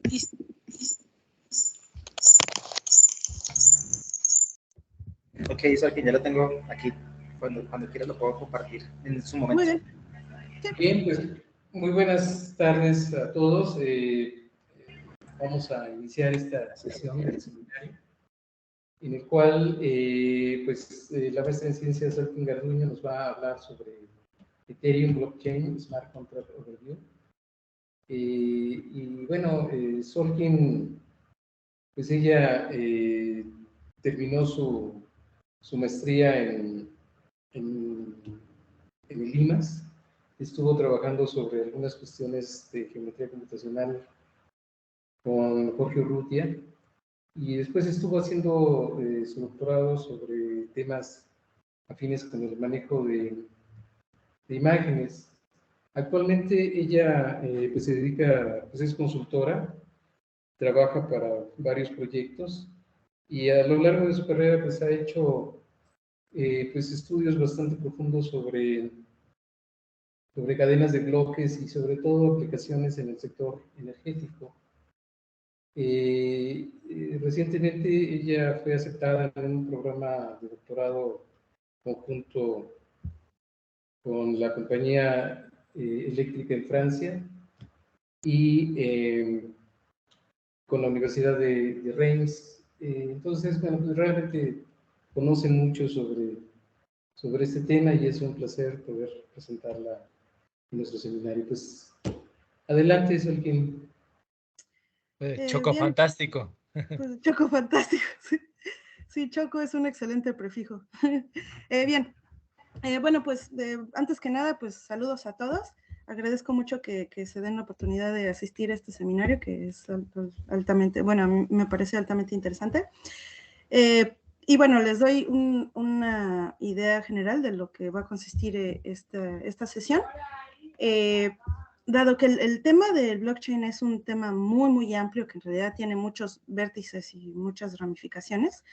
Listo. Ok, eso que ya lo tengo aquí. Cuando quieras lo puedo compartir en su momento. Muy bien. Sí. Bien, pues muy buenas tardes a todos. Vamos a iniciar esta sesión del seminario, en el cual la maestra en ciencias Solkin Garduño nos va a hablar sobre Ethereum Blockchain Smart Contract Overview. Y bueno, Solkin, pues ella terminó su maestría en el IMAS. Estuvo trabajando sobre algunas cuestiones de geometría computacional con Jorge Urrutia, y después estuvo haciendo su doctorado sobre temas afines con el manejo de imágenes. Actualmente ella pues se dedica, pues es consultora, trabaja para varios proyectos, y a lo largo de su carrera pues ha hecho pues estudios bastante profundos sobre cadenas de bloques y sobre todo aplicaciones en el sector energético. Recientemente ella fue aceptada en un programa de doctorado conjunto con la compañía eléctrica en Francia y con la Universidad de Reims. Entonces, bueno, pues realmente conoce mucho sobre este tema, y es un placer poder presentarla en nuestro seminario. Pues adelante, Solkin. Choco Bien. fantástico. Pues, choco fantástico. Sí, choco es un excelente prefijo. Bien. Bueno, pues antes que nada, pues saludos a todos. Agradezco mucho que se den la oportunidad de asistir a este seminario, que es altamente, bueno, a mí me parece altamente interesante. Y bueno, les doy una idea general de lo que va a consistir esta sesión. Dado que el tema del blockchain es un tema muy, muy amplio, que en realidad tiene muchos vértices y muchas ramificaciones,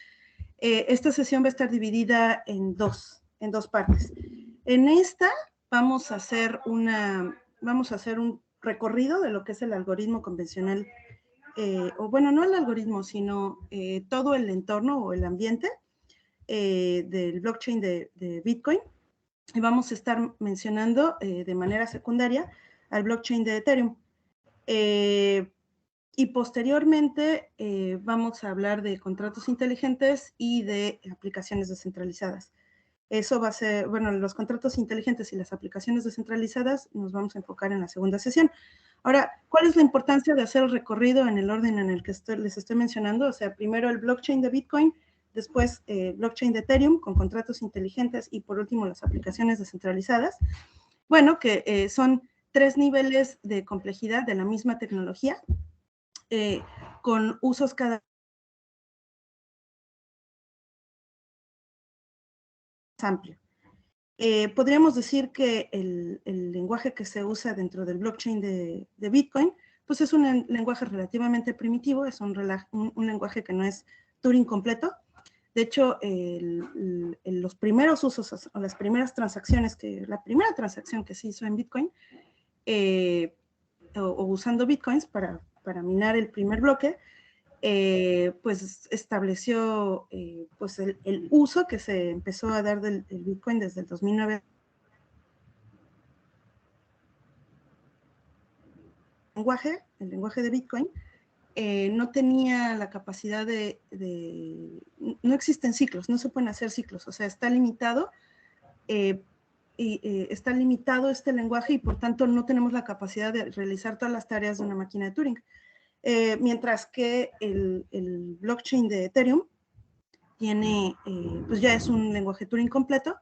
esta sesión va a estar dividida en dos partes. En esta vamos a hacer un recorrido de lo que es el algoritmo convencional, o bueno, no el algoritmo, sino todo el entorno o el ambiente del blockchain de Bitcoin. Y vamos a estar mencionando de manera secundaria al blockchain de Ethereum. Y posteriormente vamos a hablar de contratos inteligentes y de aplicaciones descentralizadas. Eso va a ser, bueno, los contratos inteligentes y las aplicaciones descentralizadas nos vamos a enfocar en la segunda sesión. Ahora, ¿cuál es la importancia de hacer el recorrido en el orden en el que les estoy mencionando? O sea, primero el blockchain de Bitcoin, después blockchain de Ethereum con contratos inteligentes y por último las aplicaciones descentralizadas. Bueno, que son 3 niveles de complejidad de la misma tecnología, con usos cada vez amplio. Podríamos decir que el lenguaje que se usa dentro del blockchain de Bitcoin, pues es un lenguaje relativamente primitivo, es un lenguaje que no es Turing completo. De hecho, los primeros usos o las primeras transacciones, la primera transacción que se hizo en Bitcoin, o usando Bitcoins para minar el primer bloque, pues estableció pues el uso que se empezó a dar del Bitcoin desde el 2009. El lenguaje de Bitcoin no tenía la capacidad no existen ciclos, no se pueden hacer ciclos, o sea, está limitado, está limitado este lenguaje y por tanto no tenemos la capacidad de realizar todas las tareas de una máquina de Turing. Mientras que el blockchain de Ethereum tiene, pues ya es un lenguaje Turing completo,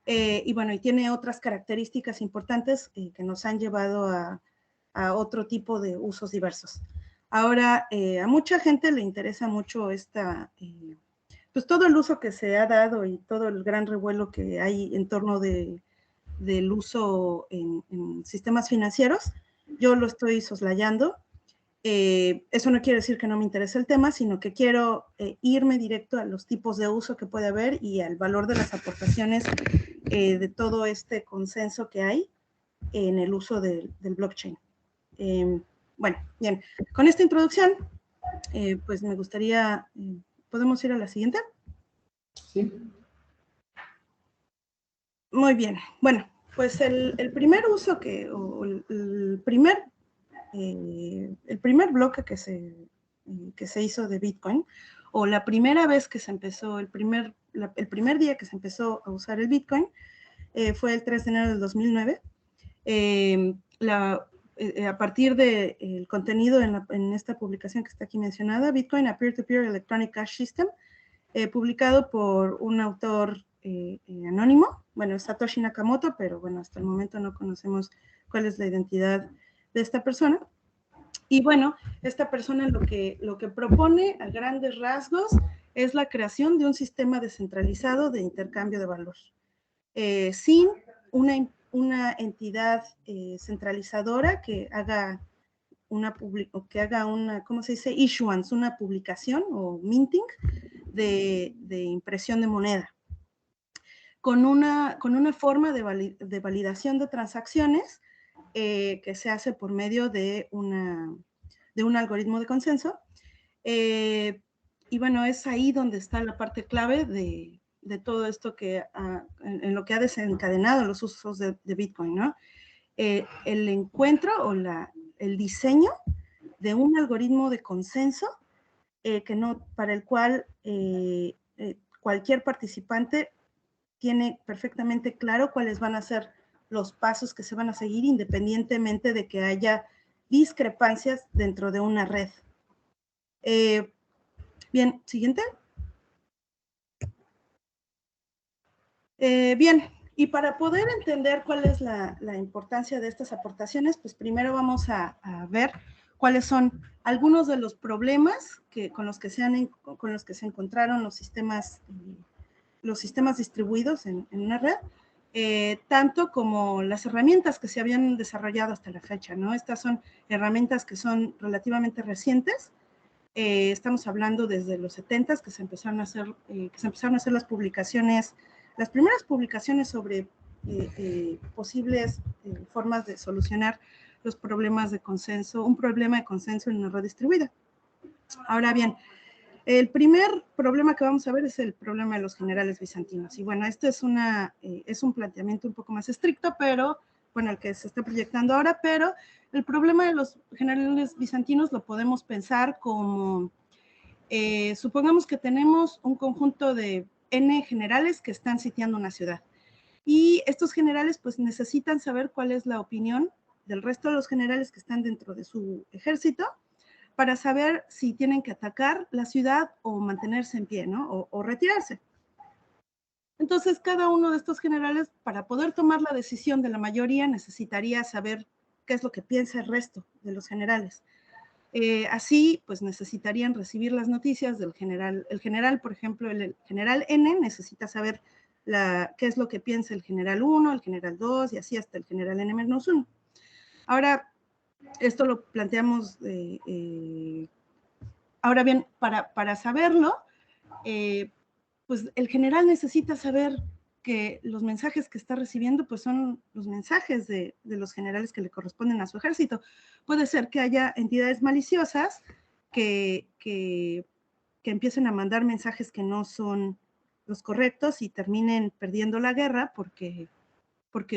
y bueno, y tiene otras características importantes que nos han llevado a otro tipo de usos diversos. Ahora, a mucha gente le interesa mucho pues todo el uso que se ha dado y todo el gran revuelo que hay en torno del uso en sistemas financieros. Yo lo estoy soslayando. Eso no quiere decir que no me interese el tema, sino que quiero irme directo a los tipos de uso que puede haber y al valor de las aportaciones de todo este consenso que hay en el uso del blockchain. Bueno, bien, con esta introducción, pues me gustaría, ¿podemos ir a la siguiente? Sí. Muy bien, bueno, pues el primer uso o el primer bloque que se hizo de Bitcoin, o la primera vez que se empezó, el primer día que se empezó a usar el Bitcoin, fue el 3 de enero del 2009. A partir del contenido en esta publicación que está aquí mencionada, Bitcoin, a Peer-to-Peer Electronic Cash System, publicado por un autor anónimo, bueno, Satoshi Nakamoto, pero bueno, hasta el momento no conocemos cuál es la identidad de esta persona. Y bueno, esta persona lo que propone a grandes rasgos es la creación de un sistema descentralizado de intercambio de valor, sin una entidad centralizadora que haga ¿cómo se dice? Issuance, una publicación o minting de impresión de moneda, con una forma de validación de transacciones que se hace por medio de un algoritmo de consenso. Y bueno, es ahí donde está la parte clave de todo esto en lo que ha desencadenado los usos de Bitcoin, ¿no? El encuentro o el diseño de un algoritmo de consenso para el cual cualquier participante tiene perfectamente claro cuáles van a ser los pasos que se van a seguir, independientemente de que haya discrepancias dentro de una red. Bien, siguiente. Bien, y para poder entender cuál es la importancia de estas aportaciones, pues primero vamos a ver cuáles son algunos de los problemas con los que se encontraron los sistemas distribuidos en una red, tanto como las herramientas que se habían desarrollado hasta la fecha, ¿no? Estas son herramientas que son relativamente recientes. Estamos hablando desde los 70s que se empezaron a hacer las publicaciones, las primeras publicaciones sobre posibles formas de solucionar los problemas de consenso, un problema de consenso en una red distribuida. Ahora bien, el primer problema que vamos a ver es el problema de los generales bizantinos. Y bueno, este es un planteamiento un poco más estricto, pero bueno, el que se está proyectando ahora, pero el problema de los generales bizantinos lo podemos pensar como, supongamos que tenemos un conjunto de N generales que están sitiando una ciudad. Y estos generales pues necesitan saber cuál es la opinión del resto de los generales que están dentro de su ejército, para saber si tienen que atacar la ciudad o mantenerse en pie, ¿no? O retirarse. Entonces, cada uno de estos generales, para poder tomar la decisión de la mayoría, necesitaría saber qué es lo que piensa el resto de los generales. Así, pues necesitarían recibir las noticias del general. El general, por ejemplo, el general N necesita saber qué es lo que piensa el general 1, el general 2 y así hasta el general N-1. Ahora, esto lo planteamos, ahora bien, para saberlo, pues el general necesita saber que los mensajes que está recibiendo pues son los mensajes de los generales que le corresponden a su ejército. Puede ser que haya entidades maliciosas que empiecen a mandar mensajes que no son los correctos y terminen perdiendo la guerra porque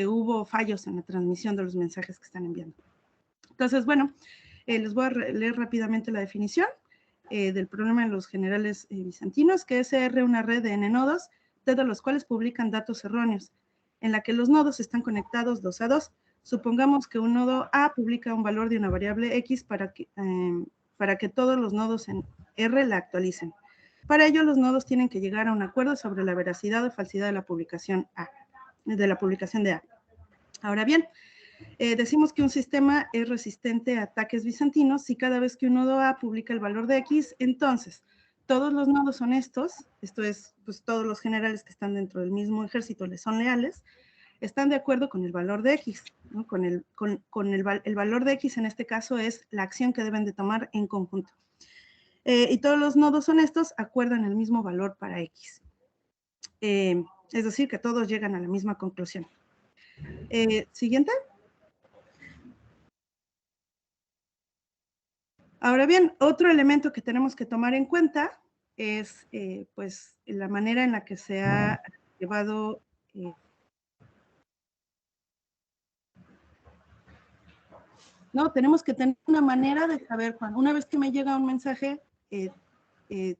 hubo fallos en la transmisión de los mensajes que están enviando. Entonces, bueno, les voy a leer rápidamente la definición del problema de los generales bizantinos, que es una red de N nodos, todos los cuales publican datos erróneos, en la que los nodos están conectados 2 a 2. Supongamos que un nodo A publica un valor de una variable X para que todos los nodos en R la actualicen. Para ello, los nodos tienen que llegar a un acuerdo sobre la veracidad o falsidad de la publicación de A. Ahora bien, decimos que un sistema es resistente a ataques bizantinos si cada vez que un nodo A publica el valor de X, entonces todos los nodos honestos, esto es, pues todos los generales que están dentro del mismo ejército les son leales, están de acuerdo con el valor de X, ¿no? El valor de X en este caso es la acción que deben de tomar en conjunto. Y todos los nodos honestos acuerdan el mismo valor para X. Es decir, que todos llegan a la misma conclusión. Siguiente. Ahora bien, otro elemento que tenemos que tomar en cuenta es pues la manera en la que se ha llevado no, tenemos que tener una manera de saber cuando una vez que me llega un mensaje,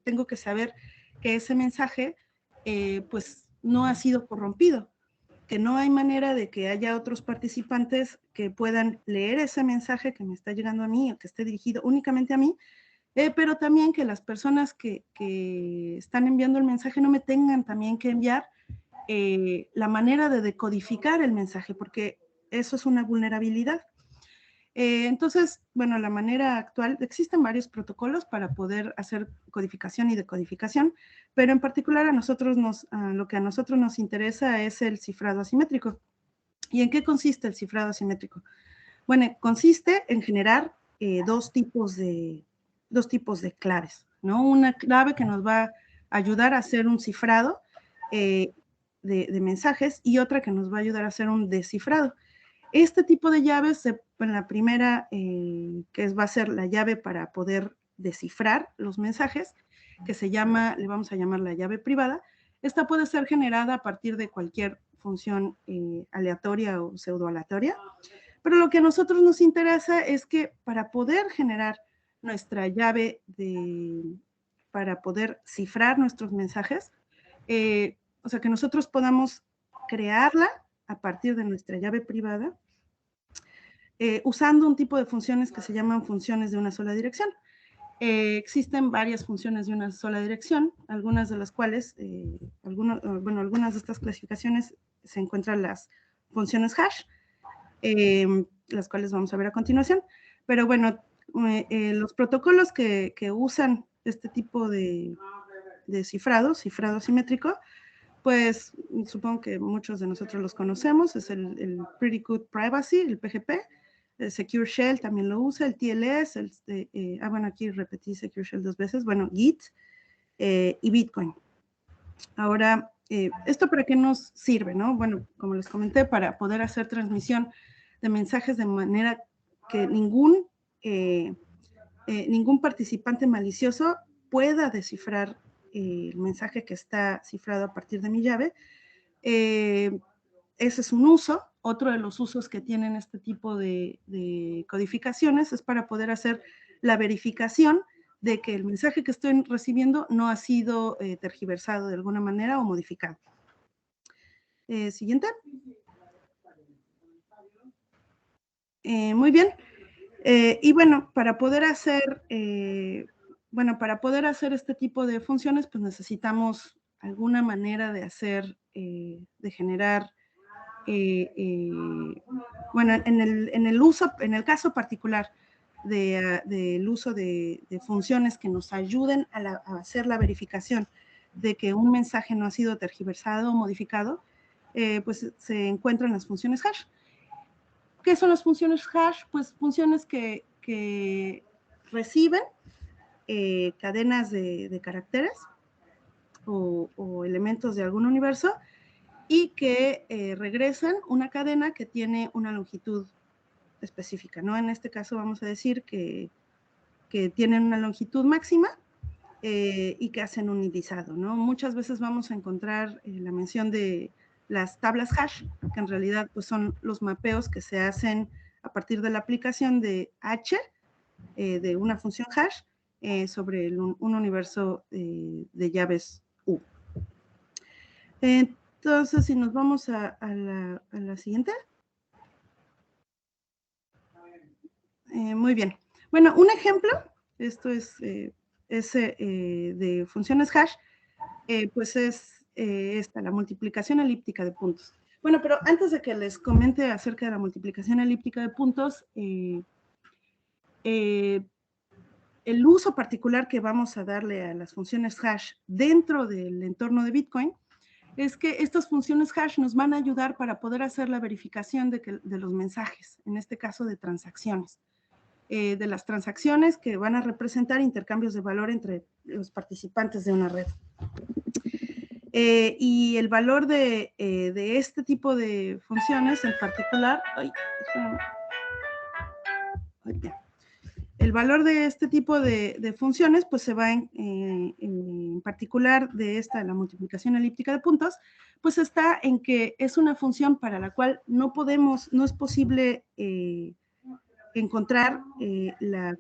tengo que saber que ese mensaje pues no ha sido corrompido, que no hay manera de que haya otros participantes que puedan leer ese mensaje que me está llegando a mí o que esté dirigido únicamente a mí, pero también que las personas que están enviando el mensaje no me tengan también que enviar la manera de decodificar el mensaje, porque eso es una vulnerabilidad. Entonces, bueno, la manera actual, existen varios protocolos para poder hacer codificación y decodificación, pero en particular lo que a nosotros nos interesa es el cifrado asimétrico. ¿Y en qué consiste el cifrado asimétrico? Bueno, consiste en generar dos tipos de claves, ¿no? Una clave que nos va a ayudar a hacer un cifrado de mensajes y otra que nos va a ayudar a hacer un descifrado. Este tipo de llaves, la primera que va a ser la llave para poder descifrar los mensajes, que le vamos a llamar la llave privada. Esta puede ser generada a partir de cualquier función aleatoria o pseudoaleatoria, pero lo que a nosotros nos interesa es que para poder generar nuestra llave para poder cifrar nuestros mensajes, o sea, que nosotros podamos crearla a partir de nuestra llave privada, usando un tipo de funciones que se llaman funciones de una sola dirección. Existen varias funciones de una sola dirección, algunas de las cuales, algunas de estas clasificaciones se encuentran las funciones hash, las cuales vamos a ver a continuación. Pero bueno, los protocolos que usan este tipo de cifrado simétrico, pues supongo que muchos de nosotros los conocemos, es el Pretty Good Privacy, el PGP, el Secure Shell también lo usa, el TLS, bueno, aquí repetí Secure Shell 2 veces, bueno, Git y Bitcoin. Ahora, ¿esto para qué nos sirve, no? Bueno, como les comenté, para poder hacer transmisión de mensajes de manera que ningún participante malicioso pueda descifrar el mensaje que está cifrado a partir de mi llave. Ese es un uso. Otro de los usos que tienen este tipo de codificaciones es para poder hacer la verificación de que el mensaje que estoy recibiendo no ha sido tergiversado de alguna manera o modificado. Siguiente. Muy bien. Y bueno, para poder hacer este tipo de funciones, pues necesitamos alguna manera de hacer, de generar, bueno, en el caso particular del uso de funciones que nos ayuden a hacer la verificación de que un mensaje no ha sido tergiversado o modificado, pues se encuentran las funciones hash. ¿Qué son las funciones hash? Pues funciones que reciben cadenas de caracteres o elementos de algún universo y que regresan una cadena que tiene una longitud específica, ¿no? En este caso vamos a decir que tienen una longitud máxima y que hacen un irisado, ¿no? Muchas veces vamos a encontrar la mención de las tablas hash, que en realidad pues, son los mapeos que se hacen a partir de la aplicación de H, de una función hash, sobre un universo de llaves U. Entonces, si nos vamos a la siguiente. Muy bien. Bueno, un ejemplo, esto es de funciones hash, pues es esta, la multiplicación elíptica de puntos. Bueno, pero antes de que les comente acerca de la multiplicación elíptica de puntos, el uso particular que vamos a darle a las funciones hash dentro del entorno de Bitcoin es que estas funciones hash nos van a ayudar para poder hacer la verificación de los mensajes, en este caso de transacciones. De las transacciones que van a representar intercambios de valor entre los participantes de una red. Y el valor de este tipo de funciones en particular, el valor de este tipo de funciones, pues se va en particular de esta, la multiplicación elíptica de puntos, pues está en que es una función para la cual no es posible encontrar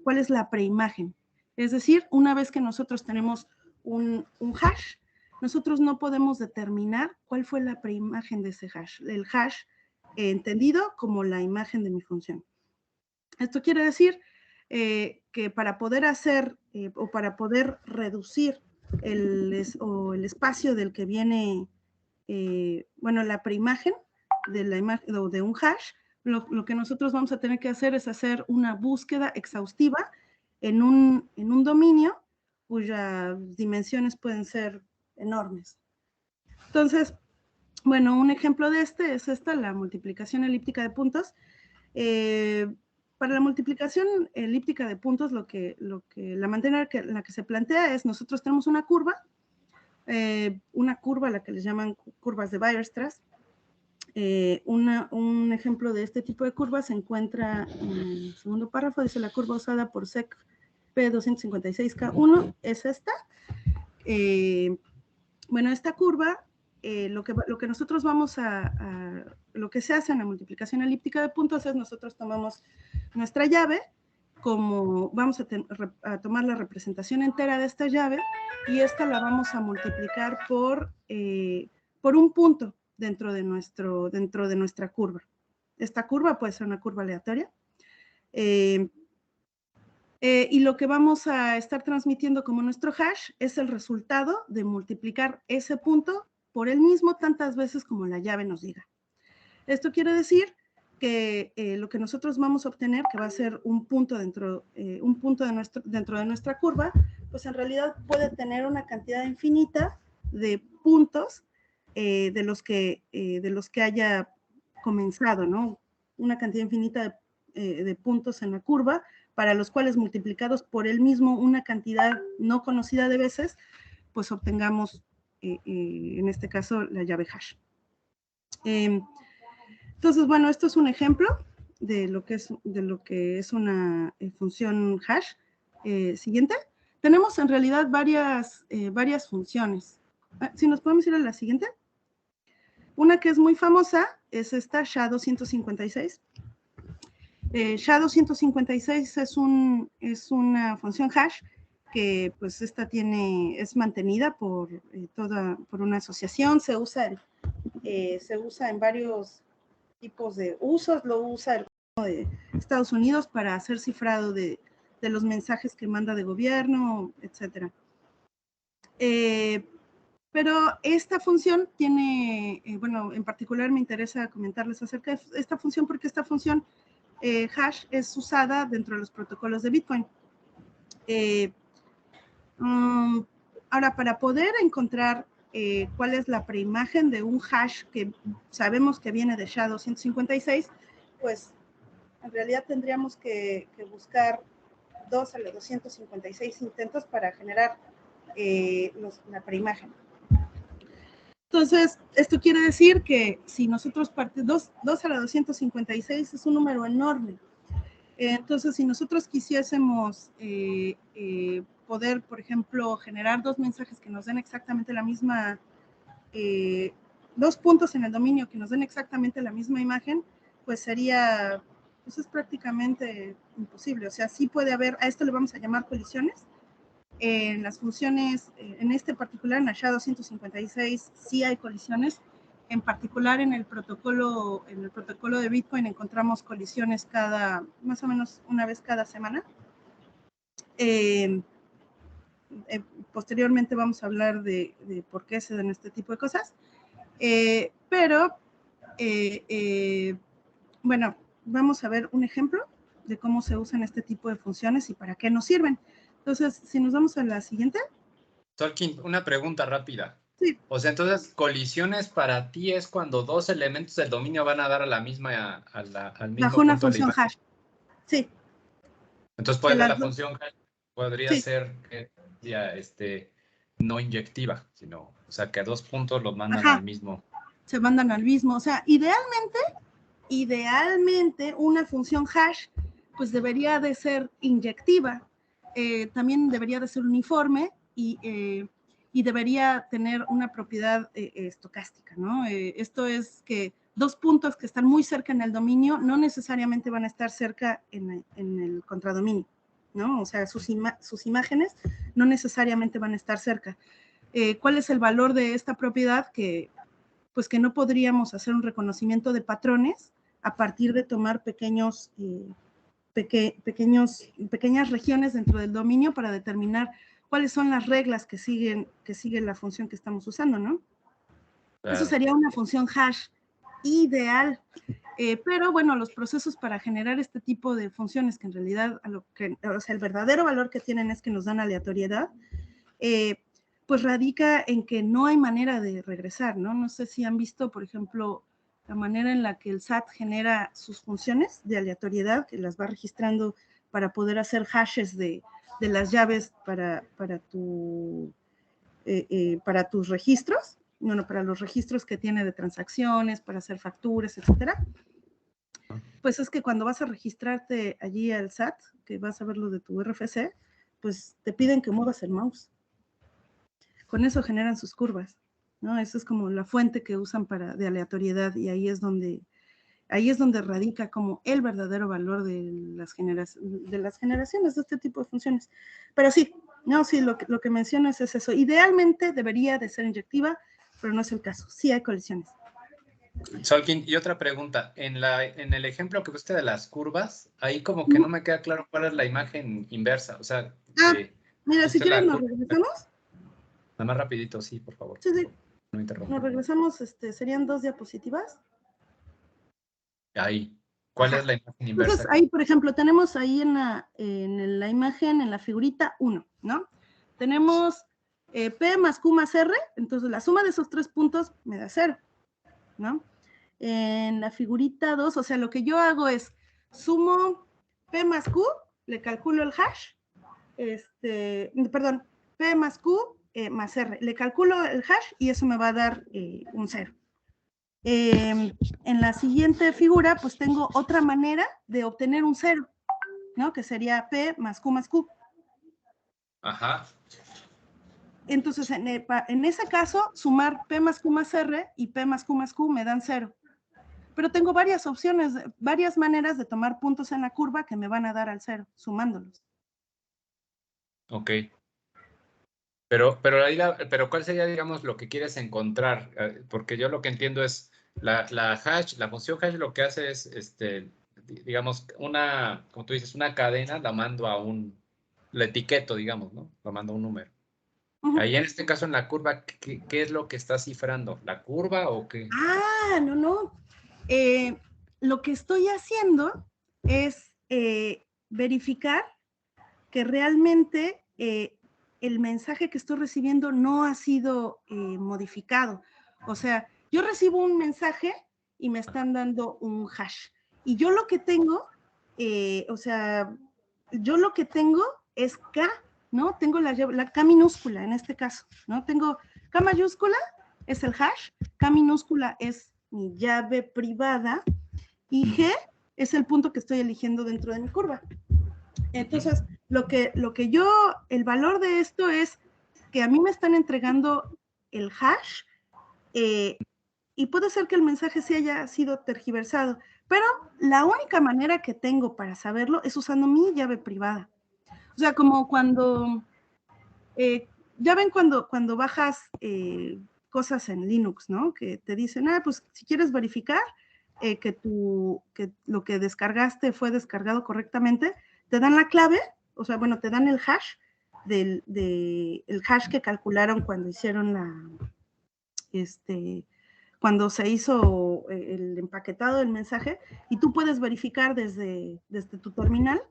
cuál es la preimagen. Es decir, una vez que nosotros tenemos un hash, nosotros no podemos determinar cuál fue la preimagen de ese hash. El hash entendido como la imagen de mi función. Esto quiere decir que para poder hacer o para poder reducir el espacio del que viene, bueno, la preimagen de la imagen o de un hash, lo que nosotros vamos a tener que hacer es hacer una búsqueda exhaustiva en un dominio cuyas dimensiones pueden ser enormes. Entonces, bueno, un ejemplo de este es esta, la multiplicación elíptica de puntos. Para la multiplicación elíptica de puntos, la manera en la que se plantea es, nosotros tenemos una curva a la que les llaman curvas de Weierstrass. Un ejemplo de este tipo de curvas se encuentra en el segundo párrafo, dice la curva usada por SEC P256K1 es esta. Bueno, esta curva, lo que nosotros vamos lo que se hace en la multiplicación elíptica de puntos es nosotros tomamos nuestra llave, vamos a tomar la representación entera de esta llave y esta la vamos a multiplicar por un punto dentro de nuestra curva. Esta curva puede ser una curva aleatoria. Y lo que vamos a estar transmitiendo como nuestro hash es el resultado de multiplicar ese punto por él mismo tantas veces como la llave nos diga. Esto quiere decir que lo que nosotros vamos a obtener, que va a ser un punto dentro de nuestra curva, pues en realidad puede tener una cantidad infinita de puntos de los que haya comenzado, ¿no? Una cantidad infinita de puntos en la curva, para los cuales multiplicados por él mismo una cantidad no conocida de veces, pues obtengamos, en este caso, la llave hash. Entonces, bueno, esto es un ejemplo de lo que es una función hash. Siguiente. Tenemos en realidad varias funciones. Si nos podemos ir a la siguiente. Una que es muy famosa es esta SHA-256. SHA-256 es una función hash que pues esta es mantenida por una asociación, se usa en varios tipos de usos, lo usa el gobierno de Estados Unidos para hacer cifrado de los mensajes que manda de gobierno, etc. Pero esta función tiene, bueno, en particular me interesa comentarles acerca de esta función porque esta función hash es usada dentro de los protocolos de Bitcoin. Ahora, para poder encontrar cuál es la preimagen de un hash que sabemos que viene de SHA-256, pues en realidad tendríamos que buscar 2 a la 256 intentos para generar la preimagen. Entonces, esto quiere decir que si nosotros partimos 2 a la 256 es un número enorme. Entonces, si nosotros quisiésemos poder, por ejemplo, generar 2 mensajes que nos den exactamente la misma, 2 puntos en el dominio que nos den exactamente la misma imagen, pues pues es prácticamente imposible. O sea, sí puede haber, a esto le vamos a llamar colisiones. En las funciones, en este particular, en la SHA-256, sí hay colisiones. En particular, en el protocolo de Bitcoin encontramos colisiones más o menos una vez cada semana. Posteriormente vamos a hablar de por qué se dan este tipo de cosas. Bueno, vamos a ver un ejemplo de cómo se usan este tipo de funciones y para qué nos sirven. Entonces, si nos vamos a la siguiente. Tolkien, una pregunta rápida. Sí. O sea, entonces, colisiones para ti es cuando 2 elementos del dominio van a dar a la misma, al mismo bajo una punto función hash. Sí. Entonces, la función hash podría ser no inyectiva, sino, o sea, que 2 puntos los mandan al mismo. Se mandan al mismo. O sea, idealmente, una función hash pues debería de ser inyectiva, también debería de ser uniforme y debería tener una propiedad estocástica, ¿no? Esto es que dos puntos que están muy cerca en el dominio no necesariamente van a estar cerca en el contradominio, ¿no? O sea, sus imágenes no necesariamente van a estar cerca. ¿Cuál es el valor de esta propiedad? Pues que no podríamos hacer un reconocimiento de patrones a partir de tomar pequeñas regiones dentro del dominio para determinar cuáles son las reglas que siguen la función que estamos usando, ¿no? Claro. Eso sería una función hash ideal. Pero bueno, los procesos para generar este tipo de funciones que en realidad, o sea, el verdadero valor que tienen es que nos dan aleatoriedad, pues radica en que no hay manera de regresar, ¿no? No sé si han visto, por ejemplo, la manera en la que el SAT genera sus funciones de aleatoriedad, que las va registrando para poder hacer hashes de las llaves para tus registros, bueno, para los registros que tiene de transacciones, para hacer facturas, etcétera. Pues es que cuando vas a registrarte allí al SAT, que vas a ver lo de tu RFC, pues te piden que muevas el mouse. Con eso generan sus curvas, ¿no? Eso es como la fuente que usan de aleatoriedad, y ahí es donde radica como el verdadero valor de las generaciones de este tipo de funciones. Pero sí, no, sí, lo que mencionas es eso. Idealmente debería de ser inyectiva, pero no es el caso. Sí hay colisiones. Solkin, y otra pregunta. En el ejemplo que pusiste de las curvas, ahí como que no me queda claro cuál es la imagen inversa. O sea, mira, si quieres nos regresamos. Nada más rapidito, sí, por favor. Sí. No interrumpa. Nos regresamos, serían 2 diapositivas. Ahí. ¿Cuál es la imagen inversa? Entonces, ahí, por ejemplo, tenemos ahí en la imagen, en la figurita 1, ¿no? Tenemos P más Q más R, entonces la suma de esos 3 puntos me da 0, ¿no? En la figurita 2, o sea, lo que yo hago es sumo P más Q, le calculo el hash, perdón, P más Q más R, le calculo el hash y eso me va a dar un 0. En la siguiente figura, pues tengo otra manera de obtener un 0, ¿no? Que sería P más Q más Q. Ajá. Entonces, en ese caso, sumar P más Q más R y P más Q más Q me dan 0. Pero tengo varias opciones, varias maneras de tomar puntos en la curva que me van a dar al 0, sumándolos. Ok. Pero ¿cuál sería, digamos, lo que quieres encontrar? Porque yo lo que entiendo es la función hash lo que hace es, digamos, como tú dices, una cadena, la mando la etiqueto, digamos, ¿no? La mando a un número. Ahí en este caso en la curva, ¿qué es lo que está cifrando? ¿La curva o qué? Ah, no. Lo que estoy haciendo es verificar que realmente el mensaje que estoy recibiendo no ha sido modificado. O sea, yo recibo un mensaje y me están dando un hash. Y yo lo que tengo, yo lo que tengo es K, ¿no? Tengo la K minúscula en este caso, ¿no? Tengo K mayúscula, es el hash, K minúscula es mi llave privada y G es el punto que estoy eligiendo dentro de mi curva. Entonces, el valor de esto es que a mí me están entregando el hash y puede ser que el mensaje sí haya sido tergiversado, pero la única manera que tengo para saberlo es usando mi llave privada. O sea, como cuando, ya ven cuando bajas cosas en Linux, ¿no? Que te dicen, pues si quieres verificar que lo que descargaste fue descargado correctamente, te dan la clave, o sea, bueno, te dan el hash el hash que calcularon cuando hicieron cuando se hizo el empaquetado del mensaje, y tú puedes verificar desde tu terminal.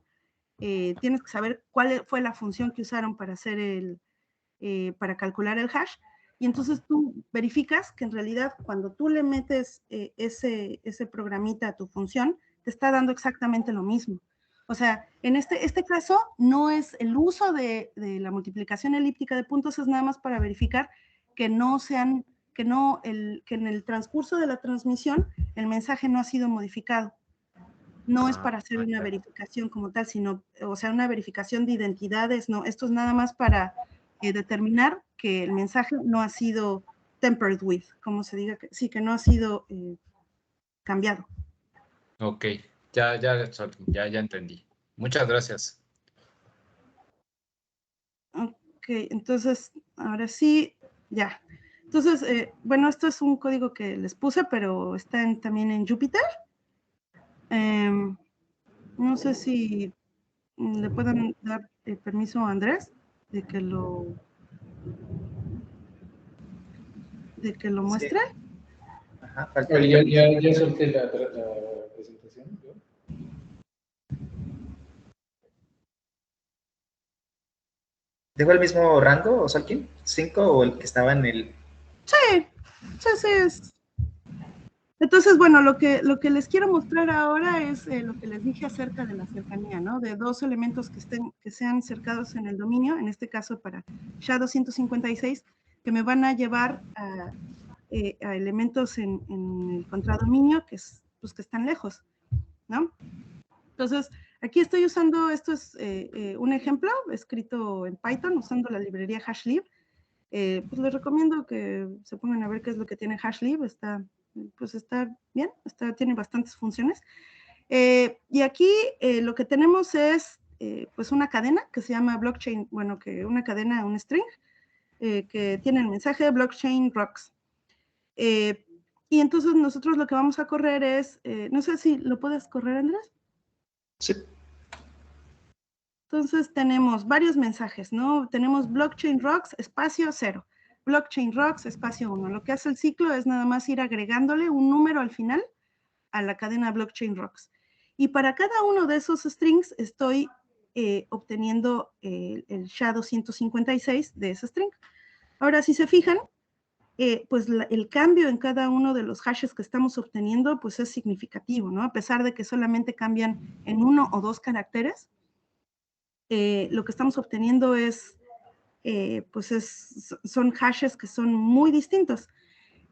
Tienes que saber cuál fue la función que usaron para hacer para calcular el hash, y entonces tú verificas que en realidad cuando tú le metes ese programita a tu función, te está dando exactamente lo mismo. O sea, en este caso no es el uso de la multiplicación elíptica de puntos, es nada más para verificar que en el transcurso de la transmisión el mensaje no ha sido modificado. No es para hacer una verificación como tal, sino, o sea, una verificación de identidades, no. Esto es nada más para determinar que el mensaje no ha sido tampered with, como se diga, sí, que no ha sido cambiado. Ok, ya entendí. Muchas gracias. Ok, entonces, ahora sí, ya. Entonces, bueno, esto es un código que les puse, pero está también en Jupyter. No sé si le puedan dar permiso a Andrés de que lo muestre. Sí. Ajá, falta Oye, ya solté la presentación, ¿no? ¿Dejo el mismo rango, Solkin? ¿5 o el que estaba en el...? Sí, es. Entonces, bueno, lo que les quiero mostrar ahora es lo que les dije acerca de la cercanía, ¿no? De dos elementos que sean cercados en el dominio, en este caso para SHA-256, que me van a llevar a elementos en el contradominio pues, que están lejos, ¿no? Entonces, aquí estoy usando, esto es un ejemplo escrito en Python usando la librería HashLib. Pues les recomiendo que se pongan a ver qué es lo que tiene HashLib. Está bien, tiene bastantes funciones. Y aquí lo que tenemos es pues una cadena que se llama blockchain, bueno, una cadena, un string, que tiene el mensaje blockchain rocks. Y entonces nosotros lo que vamos a correr es, no sé si lo puedes correr, Andrés. Sí. Entonces tenemos varios mensajes, ¿no? Tenemos blockchain rocks, espacio 0. Blockchain rocks, espacio 1. Lo que hace el ciclo es nada más ir agregándole un número al final a la cadena blockchain rocks. Y para cada uno de esos strings estoy obteniendo el SHA-256 de ese string. Ahora, si se fijan, pues el cambio en cada uno de los hashes que estamos obteniendo pues es significativo, ¿no? A pesar de que solamente cambian en 1 o 2 caracteres, lo que estamos obteniendo es, son hashes que son muy distintos.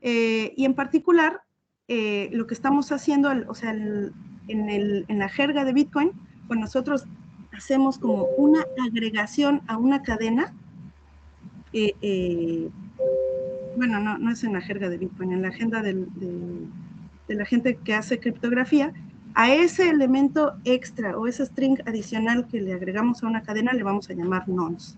Y en particular, lo que estamos haciendo, o sea, en la jerga de Bitcoin, pues nosotros hacemos como una agregación a una cadena. Bueno, no es en la jerga de Bitcoin, en la agenda de la gente que hace criptografía. A ese elemento extra o ese string adicional que le agregamos a una cadena le vamos a llamar nonce.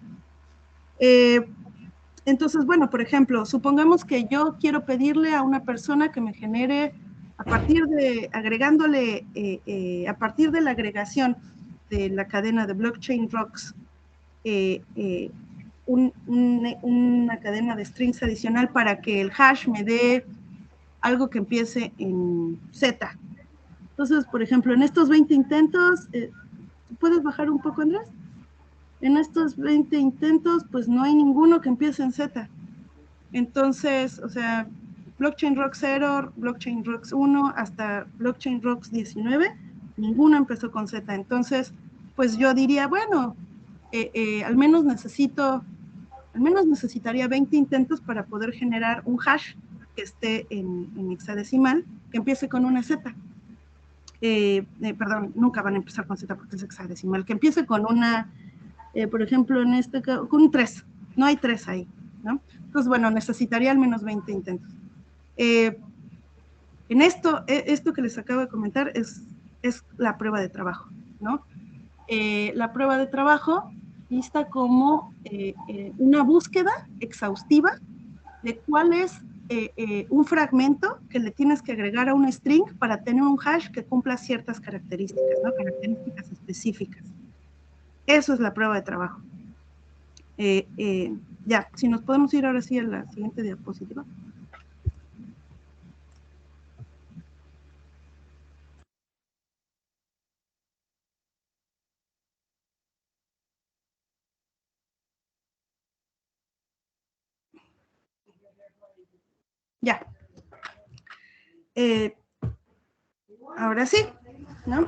Entonces, bueno, por ejemplo, supongamos que yo quiero pedirle a una persona que me genere, a partir de la agregación de la cadena de blockchain rocks, una cadena de strings adicional para que el hash me dé algo que empiece en Z. Entonces, por ejemplo, en estos 20 intentos, ¿puedes bajar un poco, Andrés? En estos 20 intentos, pues no hay ninguno que empiece en Z. Entonces, o sea, Blockchain Rocks 0, Blockchain Rocks 1, hasta Blockchain Rocks 19, ninguno empezó con Z. Entonces, pues yo diría, bueno, al menos necesitaría 20 intentos para poder generar un hash que esté en hexadecimal, que empiece con una Z. Perdón, nunca van a empezar con Z porque es hexadecimal, que empiece con una, por ejemplo, en este caso, con un 3. No hay 3 ahí, ¿no? Entonces, bueno, necesitaría al menos 20 intentos. En esto que les acabo de comentar es la prueba de trabajo, ¿no? La prueba de trabajo lista como una búsqueda exhaustiva de cuál es un fragmento que le tienes que agregar a un string para tener un hash que cumpla ciertas características, ¿no? Características específicas. Eso es la prueba de trabajo. Ya, si nos podemos ir ahora sí a la siguiente diapositiva. Ya. Ahora sí, ¿no?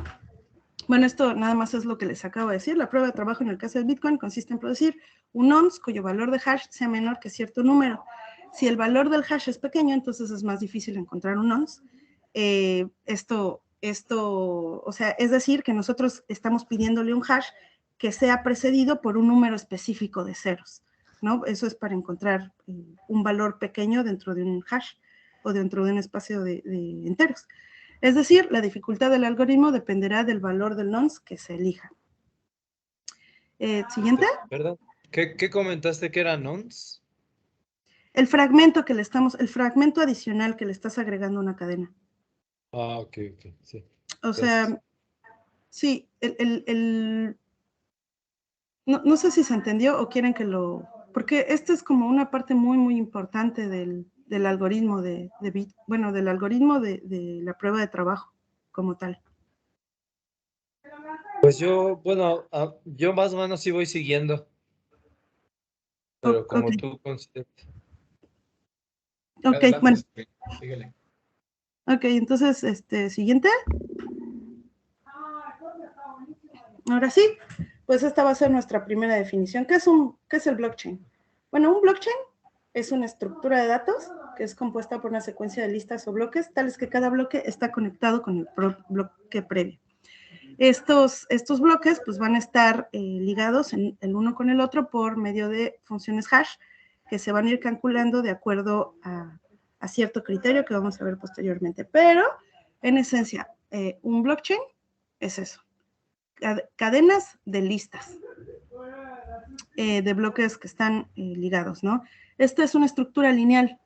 Bueno, esto nada más es lo que les acabo de decir. La prueba de trabajo en el caso del Bitcoin consiste en producir un nonce cuyo valor de hash sea menor que cierto número. Si el valor del hash es pequeño, entonces es más difícil encontrar un nonce. Esto Esto, o sea, es decir, que nosotros estamos pidiéndole un hash que sea precedido por un número específico de ceros, ¿no? Eso es para encontrar un valor pequeño dentro de un hash o dentro de un espacio de enteros. Es decir, la dificultad del algoritmo dependerá del valor del nonce que se elija. Siguiente. Perdón, ¿qué comentaste que era nonce? El fragmento el fragmento adicional que le estás agregando a una cadena. Ah, ok, sí. O sea, sí, no sé si se entendió o quieren que lo... Porque esto es como una parte muy, muy importante del algoritmo del algoritmo de la prueba de trabajo como tal. Pues yo, bueno, yo más o menos sí voy siguiendo, pero como Ok, tú consideras. ok, Adelante, bueno. síguele. Ok, entonces, siguiente. Ahora sí, pues esta va a ser nuestra primera definición. ¿Qué es el blockchain? Bueno, un blockchain es una estructura de datos que es compuesta por una secuencia de listas o bloques, tales que cada bloque está conectado con el bloque previo. Estos bloques pues van a estar ligados el uno con el otro por medio de funciones hash que se van a ir calculando de acuerdo a cierto criterio que vamos a ver posteriormente. Pero, en esencia, un blockchain es eso. Cadenas de listas de bloques que están ligados, ¿no? Esta es una estructura lineal,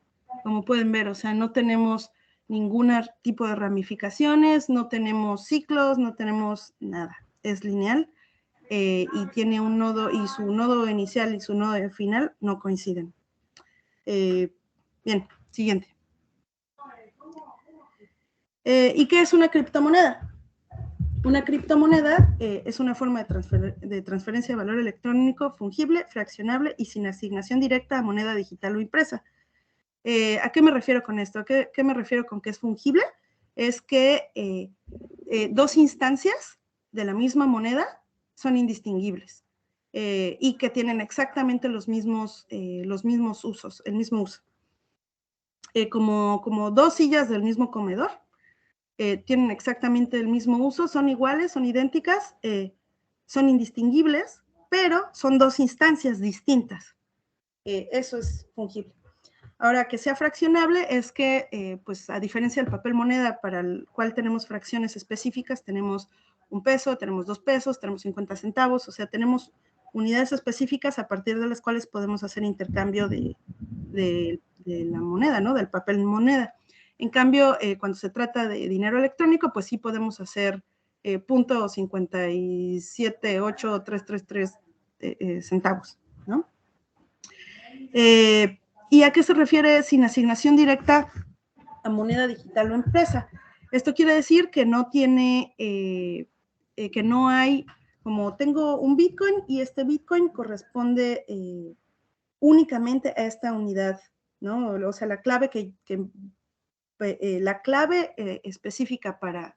como pueden ver, o sea, no tenemos ningún tipo de ramificaciones, no tenemos ciclos, no tenemos nada, es lineal y tiene un nodo, y su nodo inicial y su nodo final no coinciden. Bien, siguiente. ¿Y qué es una criptomoneda? Una criptomoneda es una forma de transferencia de valor electrónico fungible, fraccionable y sin asignación directa a moneda digital o impresa. ¿A qué me refiero con esto? ¿Qué me refiero con que es fungible? Es que dos instancias de la misma moneda son indistinguibles y que tienen exactamente los mismos usos, el mismo uso. Como dos sillas del mismo comedor, tienen exactamente el mismo uso, son iguales, son idénticas, son indistinguibles, pero son dos instancias distintas. Eso es fungible. Ahora, que sea fraccionable es que, pues a diferencia del papel moneda para el cual tenemos fracciones específicas, tenemos 1 peso, tenemos 2 pesos, tenemos 50 centavos, o sea, tenemos unidades específicas a partir de las cuales podemos hacer intercambio de la moneda, ¿no? Del papel moneda. En cambio, cuando se trata de dinero electrónico, pues sí podemos hacer .5788333 centavos, ¿no? ¿Y a qué se refiere sin asignación directa a moneda digital o empresa? Esto quiere decir que no tiene, que no hay, como tengo un Bitcoin y este Bitcoin corresponde únicamente a esta unidad, ¿no? O sea, la clave específica para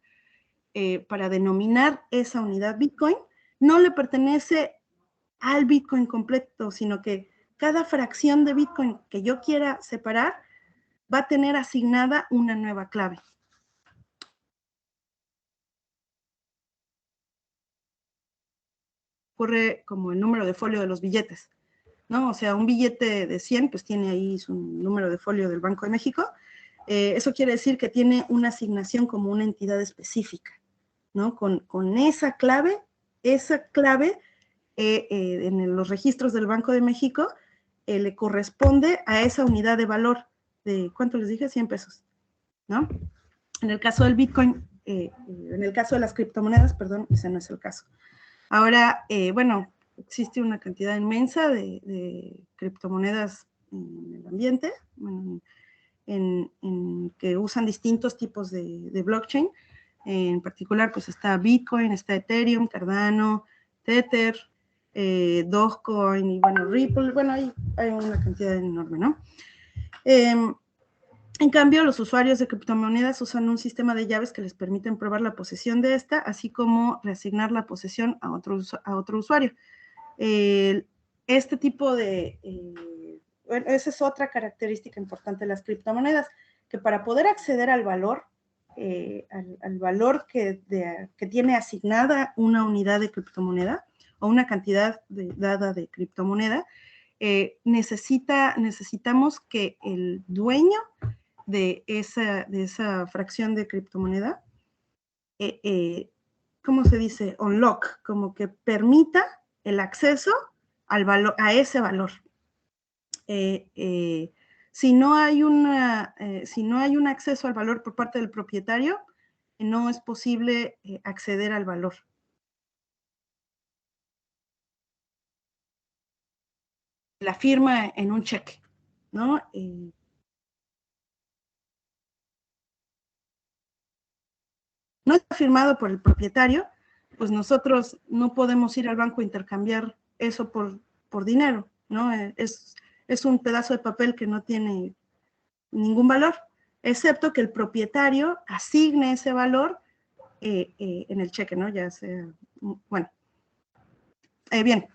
denominar esa unidad Bitcoin no le pertenece al Bitcoin completo, sino que cada fracción de Bitcoin que yo quiera separar va a tener asignada una nueva clave. Ocurre como el número de folio de los billetes, ¿no? O sea, un billete de 100, pues tiene ahí su número de folio del Banco de México. Eso quiere decir que tiene una asignación como una entidad específica, ¿no? Con esa clave en los registros del Banco de México le corresponde a esa unidad de valor de, ¿cuánto les dije? 100 pesos, ¿no? En el caso del Bitcoin, en el caso de las criptomonedas, perdón, ese no es el caso. Ahora, bueno, existe una cantidad inmensa de criptomonedas en el ambiente, bueno, que usan distintos tipos de blockchain. En particular, pues está Bitcoin, está Ethereum, Cardano, Tether, Dogecoin y bueno, Ripple. Bueno, hay una cantidad enorme, ¿no? En cambio, los usuarios de criptomonedas usan un sistema de llaves que les permiten probar la posesión de esta, así como reasignar la posesión a otro usuario. Este tipo de... bueno, esa es otra característica importante de las criptomonedas, que para poder acceder al valor al valor que tiene asignada una unidad de criptomoneda o una cantidad dada de criptomoneda, necesitamos que el dueño de esa fracción de criptomoneda, ¿cómo se dice? Unlock, como que permita el acceso al valor, a ese valor. Si no hay un acceso al valor por parte del propietario, no es posible acceder al valor. La firma en un cheque, ¿no? No está firmado por el propietario, pues nosotros no podemos ir al banco a intercambiar eso por dinero, ¿no? Es un pedazo de papel que no tiene ningún valor, excepto que el propietario asigne ese valor en el cheque, ¿no? Ya sea, bueno. Bien,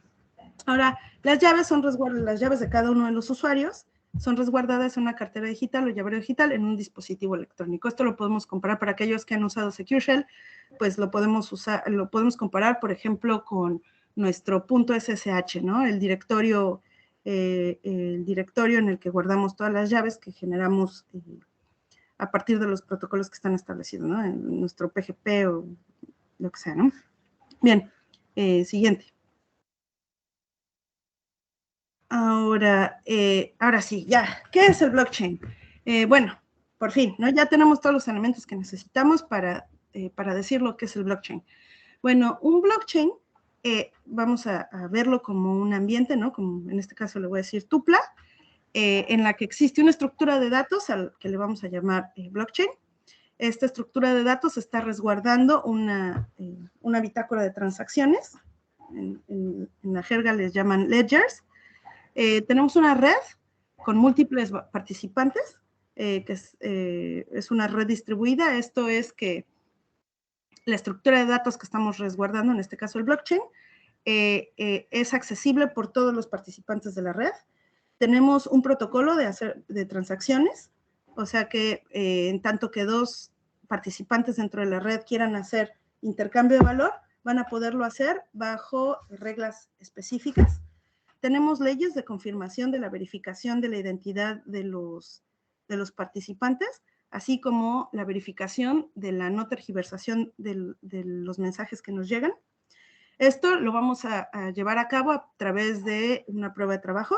ahora, las llaves son las llaves de cada uno de los usuarios son resguardadas en una cartera digital o llavero digital en un dispositivo electrónico. Esto lo podemos comparar para aquellos que han usado Secure Shell, pues lo podemos comparar, por ejemplo, con nuestro .ssh, ¿no? El directorio en el que guardamos todas las llaves que generamos a partir de los protocolos que están establecidos, ¿no? En nuestro PGP o lo que sea, ¿no? Bien, siguiente. Ahora sí, ya. ¿Qué es el blockchain? Bueno, por fin, ¿no? Ya tenemos todos los elementos que necesitamos para decir lo que es el blockchain. Bueno, un blockchain, vamos a verlo como un ambiente, ¿no? Como en este caso le voy a decir tupla, en la que existe una estructura de datos al que le vamos a llamar blockchain. Esta estructura de datos está resguardando una bitácora de transacciones. En la jerga les llaman ledgers. Tenemos una red con múltiples participantes, que es una red distribuida. Esto es que la estructura de datos que estamos resguardando, en este caso el blockchain, es accesible por todos los participantes de la red. Tenemos un protocolo de transacciones, o sea que en tanto que dos participantes dentro de la red quieran hacer intercambio de valor, van a poderlo hacer bajo reglas específicas. Tenemos leyes de confirmación de la verificación de la identidad de los participantes, así como la verificación de la no tergiversación de los mensajes que nos llegan. Esto lo vamos a llevar a cabo a través de una prueba de trabajo.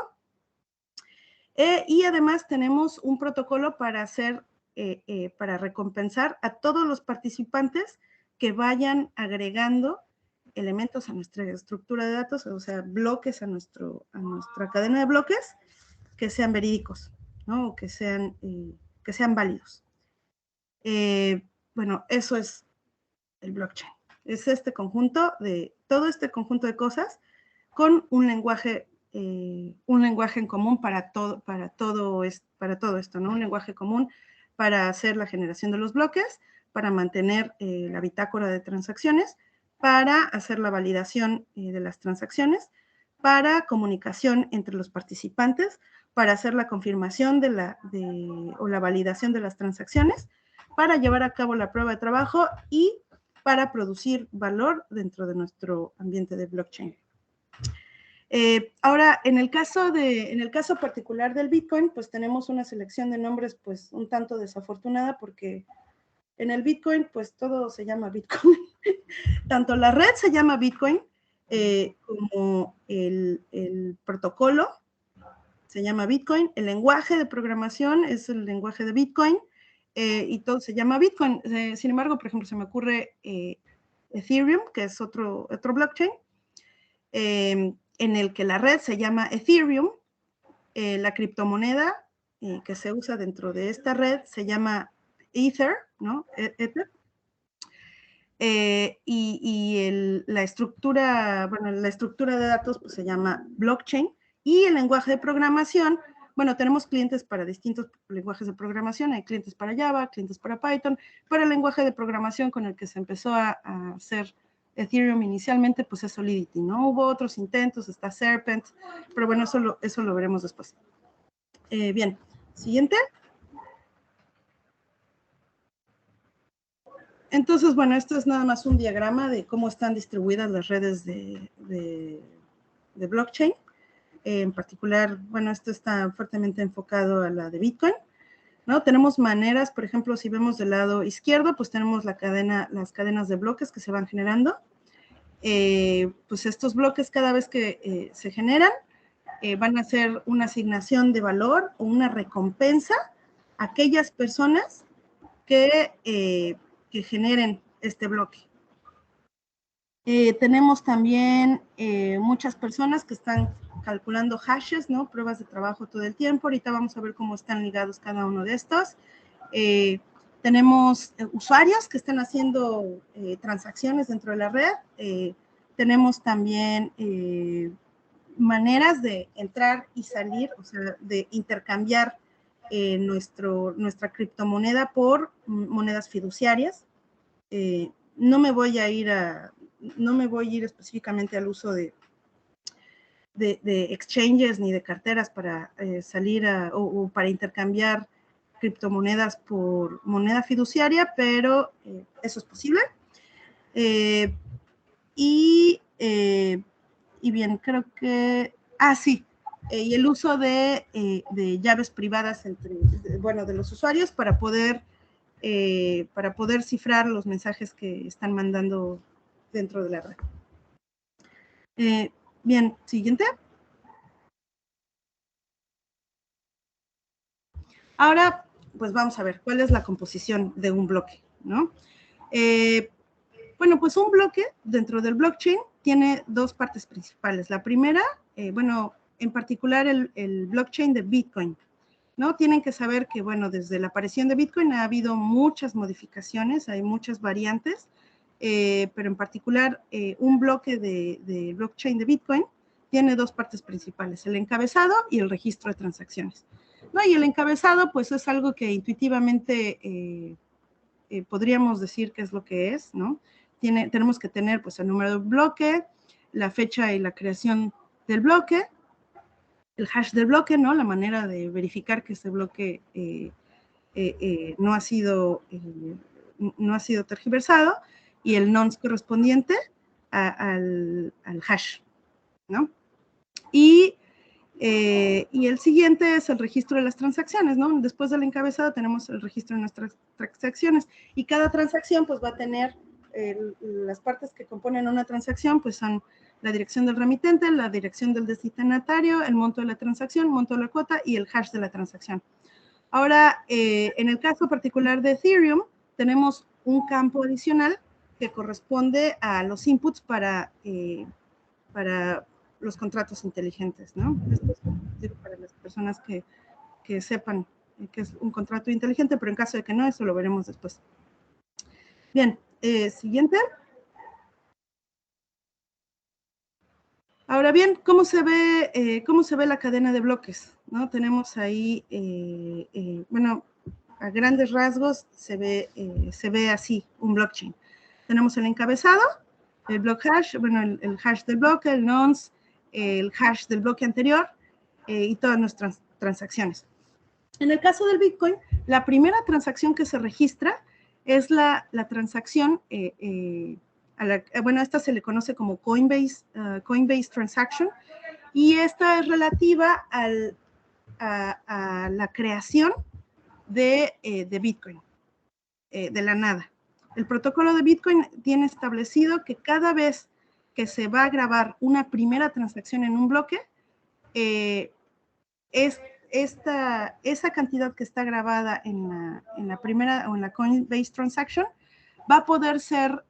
Y además tenemos un protocolo para recompensar a todos los participantes que vayan agregando elementos a nuestra estructura de datos, o sea, bloques a nuestra cadena de bloques que sean verídicos, ¿no? O que sean válidos. Bueno, eso es el blockchain. Es todo este conjunto de cosas con un lenguaje en común para todo esto, ¿no? Un lenguaje común para hacer la generación de los bloques, para mantener la bitácora de transacciones, para hacer la validación de las transacciones, para comunicación entre los participantes, para hacer la confirmación o la validación de las transacciones, para llevar a cabo la prueba de trabajo y para producir valor dentro de nuestro ambiente de blockchain. Ahora, en el caso particular del Bitcoin, pues tenemos una selección de nombres pues un tanto desafortunada porque en el Bitcoin pues todo se llama Bitcoin. Tanto la red se llama Bitcoin como el protocolo se llama Bitcoin, el lenguaje de programación es el lenguaje de Bitcoin y todo se llama Bitcoin. Sin embargo, por ejemplo, se me ocurre Ethereum, que es otro blockchain, en el que la red se llama Ethereum, la criptomoneda que se usa dentro de esta red se llama Ether, ¿no? Ether. La estructura de datos pues, se llama blockchain y el lenguaje de programación, bueno, tenemos clientes para distintos lenguajes de programación, hay clientes para Java, clientes para Python, pero el lenguaje de programación con el que se empezó a hacer Ethereum inicialmente, pues es Solidity, ¿no? Hubo otros intentos, está Serpent, pero bueno, eso lo veremos después. Bien, siguiente. Entonces, bueno, esto es nada más un diagrama de cómo están distribuidas las redes de blockchain. En particular, bueno, esto está fuertemente enfocado a la de Bitcoin, ¿no? Tenemos maneras, por ejemplo, si vemos del lado izquierdo, pues tenemos las cadenas de bloques que se van generando. Pues estos bloques, cada vez que se generan, van a ser una asignación de valor o una recompensa a aquellas personas que generen este bloque. Tenemos también muchas personas que están calculando hashes, ¿no? Pruebas de trabajo todo el tiempo. Ahorita vamos a ver cómo están ligados cada uno de estos. Tenemos usuarios que están haciendo transacciones dentro de la red. Tenemos también maneras de entrar y salir, o sea, de intercambiar nuestra criptomoneda por monedas fiduciarias. No me voy a ir específicamente al uso de exchanges ni de carteras para salir o para intercambiar criptomonedas por moneda fiduciaria, pero eso es posible. Y bien, creo que... sí. Y el uso de llaves privadas de los usuarios para poder cifrar los mensajes que están mandando dentro de la red. Bien, siguiente. Ahora, pues vamos a ver cuál es la composición de un bloque, ¿no? Bueno, pues un bloque dentro del blockchain tiene dos partes principales. La primera, bueno, en particular el blockchain de Bitcoin, ¿no? Tienen que saber que, bueno, desde la aparición de Bitcoin ha habido muchas modificaciones, hay muchas variantes, pero en particular un bloque de blockchain de Bitcoin tiene dos partes principales, el encabezado y el registro de transacciones, ¿no? Y el encabezado, pues es algo que intuitivamente podríamos decir qué es lo que es, ¿no? Tenemos que tener, pues, el número del bloque, la fecha y la creación del bloque, el hash del bloque, ¿no? La manera de verificar que ese bloque no ha sido tergiversado, y el nonce correspondiente al hash, ¿no? Y el siguiente es el registro de las transacciones, ¿no? Después del encabezado tenemos el registro de nuestras transacciones, y cada transacción pues va a tener las partes que componen una transacción, pues son la dirección del remitente, la dirección del destinatario, el monto de la transacción, el monto de la cuota y el hash de la transacción. Ahora, en el caso particular de Ethereum, tenemos un campo adicional que corresponde a los inputs para los contratos inteligentes, ¿no? Esto es para las personas que sepan que es un contrato inteligente, pero en caso de que no, eso lo veremos después. Bien, siguiente. Ahora bien, ¿cómo se ve la cadena de bloques? ¿No? Tenemos ahí, bueno, a grandes rasgos se ve así un blockchain. Tenemos el encabezado, el block hash, bueno, el hash del bloque, el nonce, el hash del bloque anterior y todas nuestras transacciones. En el caso del Bitcoin, la primera transacción que se registra es la transacción, bueno, esta se le conoce como Coinbase Transaction, y esta es relativa a la creación de Bitcoin, de la nada. El protocolo de Bitcoin tiene establecido que cada vez que se va a grabar una primera transacción en un bloque, esa cantidad que está grabada en la primera o en la Coinbase Transaction va a poder ser,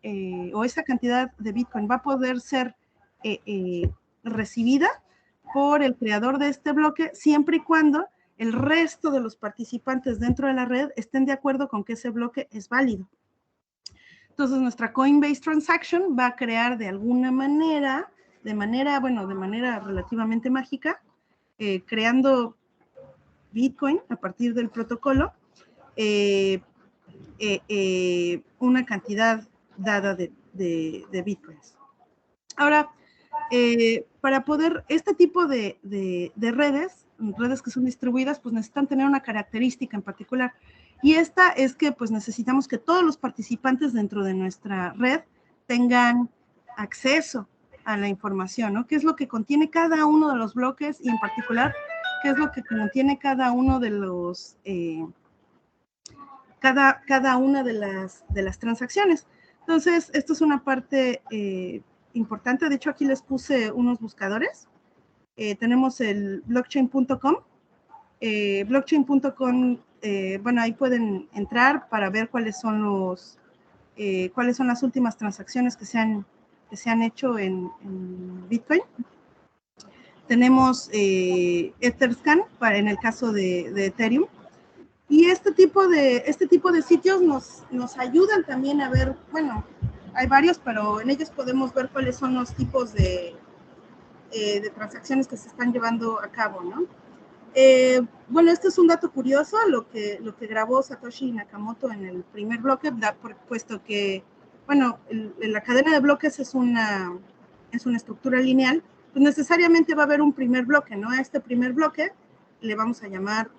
o esa cantidad de Bitcoin va a poder ser recibida por el creador de este bloque, siempre y cuando el resto de los participantes dentro de la red estén de acuerdo con que ese bloque es válido. Entonces, nuestra Coinbase Transaction va a crear de alguna manera, de manera relativamente mágica, creando Bitcoin a partir del protocolo, una cantidad dada de Bitcoins. Ahora, para poder, este tipo de redes que son distribuidas, pues necesitan tener una característica en particular, Y esta es que pues necesitamos que todos los participantes dentro de nuestra red tengan acceso a la información, ¿no? ¿Qué es lo que contiene cada uno de los bloques y en particular qué es lo que contiene cada uno de los, cada una de las transacciones? Entonces, esto es una parte importante. De hecho, aquí les puse unos buscadores. Tenemos el blockchain.com. Blockchain.com, bueno, ahí pueden entrar para ver cuáles son las últimas transacciones que se han hecho en Bitcoin. Tenemos Etherscan en el caso de Ethereum. Y este tipo de sitios nos ayudan también a ver, bueno, hay varios, pero en ellos podemos ver cuáles son los tipos de transacciones que se están llevando a cabo, ¿no? Bueno, este es un dato curioso, lo que grabó Satoshi Nakamoto en el primer bloque, puesto que, bueno, la cadena de bloques es una estructura lineal, pues necesariamente va a haber un primer bloque, ¿no? A este primer bloque le vamos a llamar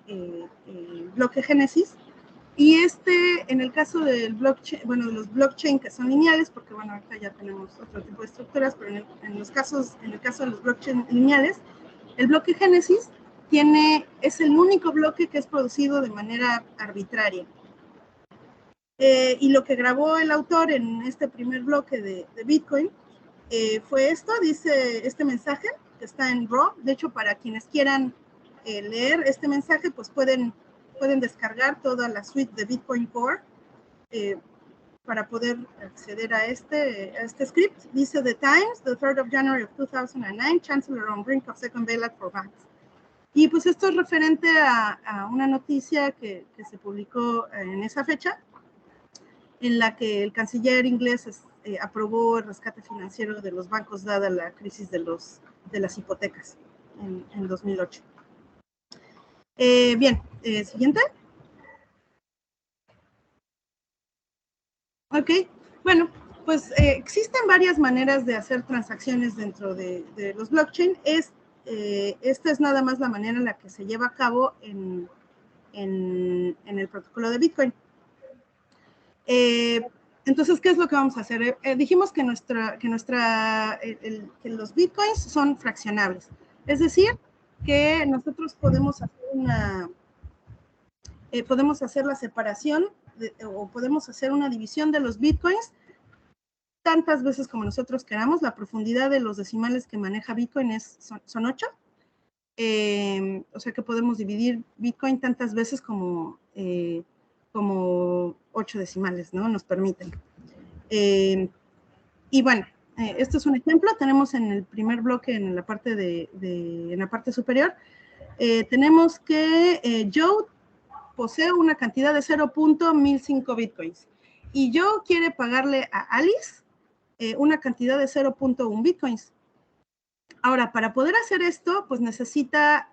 bloque génesis, y en el caso del blockchain, bueno, de los blockchain que son lineales, porque bueno, ahorita ya tenemos otro tipo de estructuras, pero en el caso de los blockchain lineales, el bloque génesis es el único bloque que es producido de manera arbitraria. Y lo que grabó el autor en este primer bloque de Bitcoin fue esto, dice este mensaje que está en Raw. De hecho, para quienes quieran leer este mensaje, pues pueden descargar toda la suite de Bitcoin Core para poder acceder a este script. Dice: The Times, the 3rd of January of 2009, Chancellor on brink of second bailout for banks. Y pues esto es referente a una noticia que se publicó en esa fecha, en la que el canciller inglés aprobó el rescate financiero de los bancos dada la crisis de las hipotecas en 2008. Bien, siguiente. Ok, bueno, pues existen varias maneras de hacer transacciones dentro de los blockchain. Esta es nada más la manera en la que se lleva a cabo en el protocolo de Bitcoin. Entonces, ¿qué es lo que vamos a hacer? Dijimos que los Bitcoins son fraccionables. Es decir, que nosotros podemos hacer la separación o podemos hacer una división de los Bitcoins tantas veces como nosotros queramos. La profundidad de los decimales que maneja Bitcoin son 8. O sea que podemos dividir Bitcoin tantas veces como 8 decimales, ¿no? Nos permiten. Y bueno, esto es un ejemplo. Tenemos en el primer bloque, en la parte en la parte superior, tenemos que Joe posee una cantidad de 0.1005 Bitcoins y Joe quiere pagarle a Alice una cantidad de 0.1 Bitcoins. Ahora, para poder hacer esto, pues necesita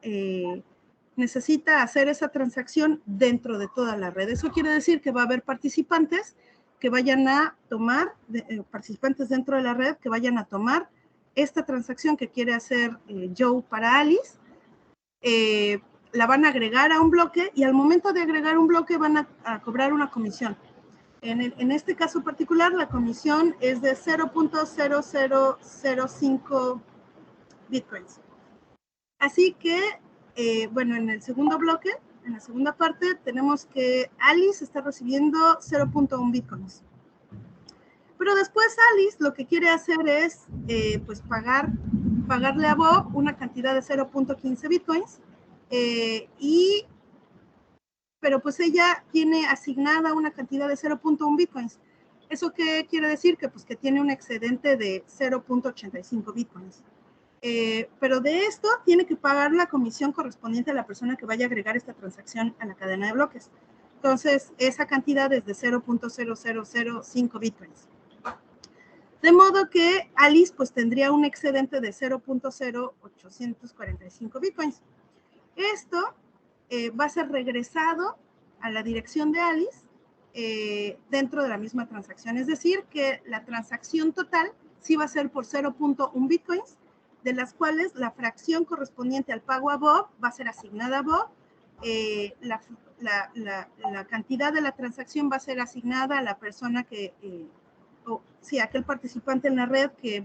hacer esa transacción dentro de toda la red. Eso quiere decir que va a haber participantes que vayan a tomar, participantes dentro de la red que vayan a tomar esta transacción que quiere hacer Joe para Alice, la van a agregar a un bloque y al momento de agregar un bloque van a cobrar una comisión. En este caso particular, la comisión es de 0.0005 Bitcoins. Así que, bueno, en el segundo bloque, en la segunda parte, tenemos que Alice está recibiendo 0.1 Bitcoins. Pero después Alice lo que quiere hacer es, pues, pagarle a Bob una cantidad de 0.15 Bitcoins, pero pues ella tiene asignada una cantidad de 0.1 Bitcoins. ¿Eso qué quiere decir? Que pues que tiene un excedente de 0.85 Bitcoins. Pero de esto tiene que pagar la comisión correspondiente a la persona que vaya a agregar esta transacción a la cadena de bloques. Entonces, esa cantidad es de 0.0005 Bitcoins. De modo que Alice pues tendría un excedente de 0.0845 Bitcoins. Esto va a ser regresado a la dirección de Alice dentro de la misma transacción. Es decir, que la transacción total sí va a ser por 0.1 Bitcoins, de las cuales la fracción correspondiente al pago a Bob va a ser asignada a Bob, la cantidad de la transacción va a ser asignada a la persona que, aquel participante en la red que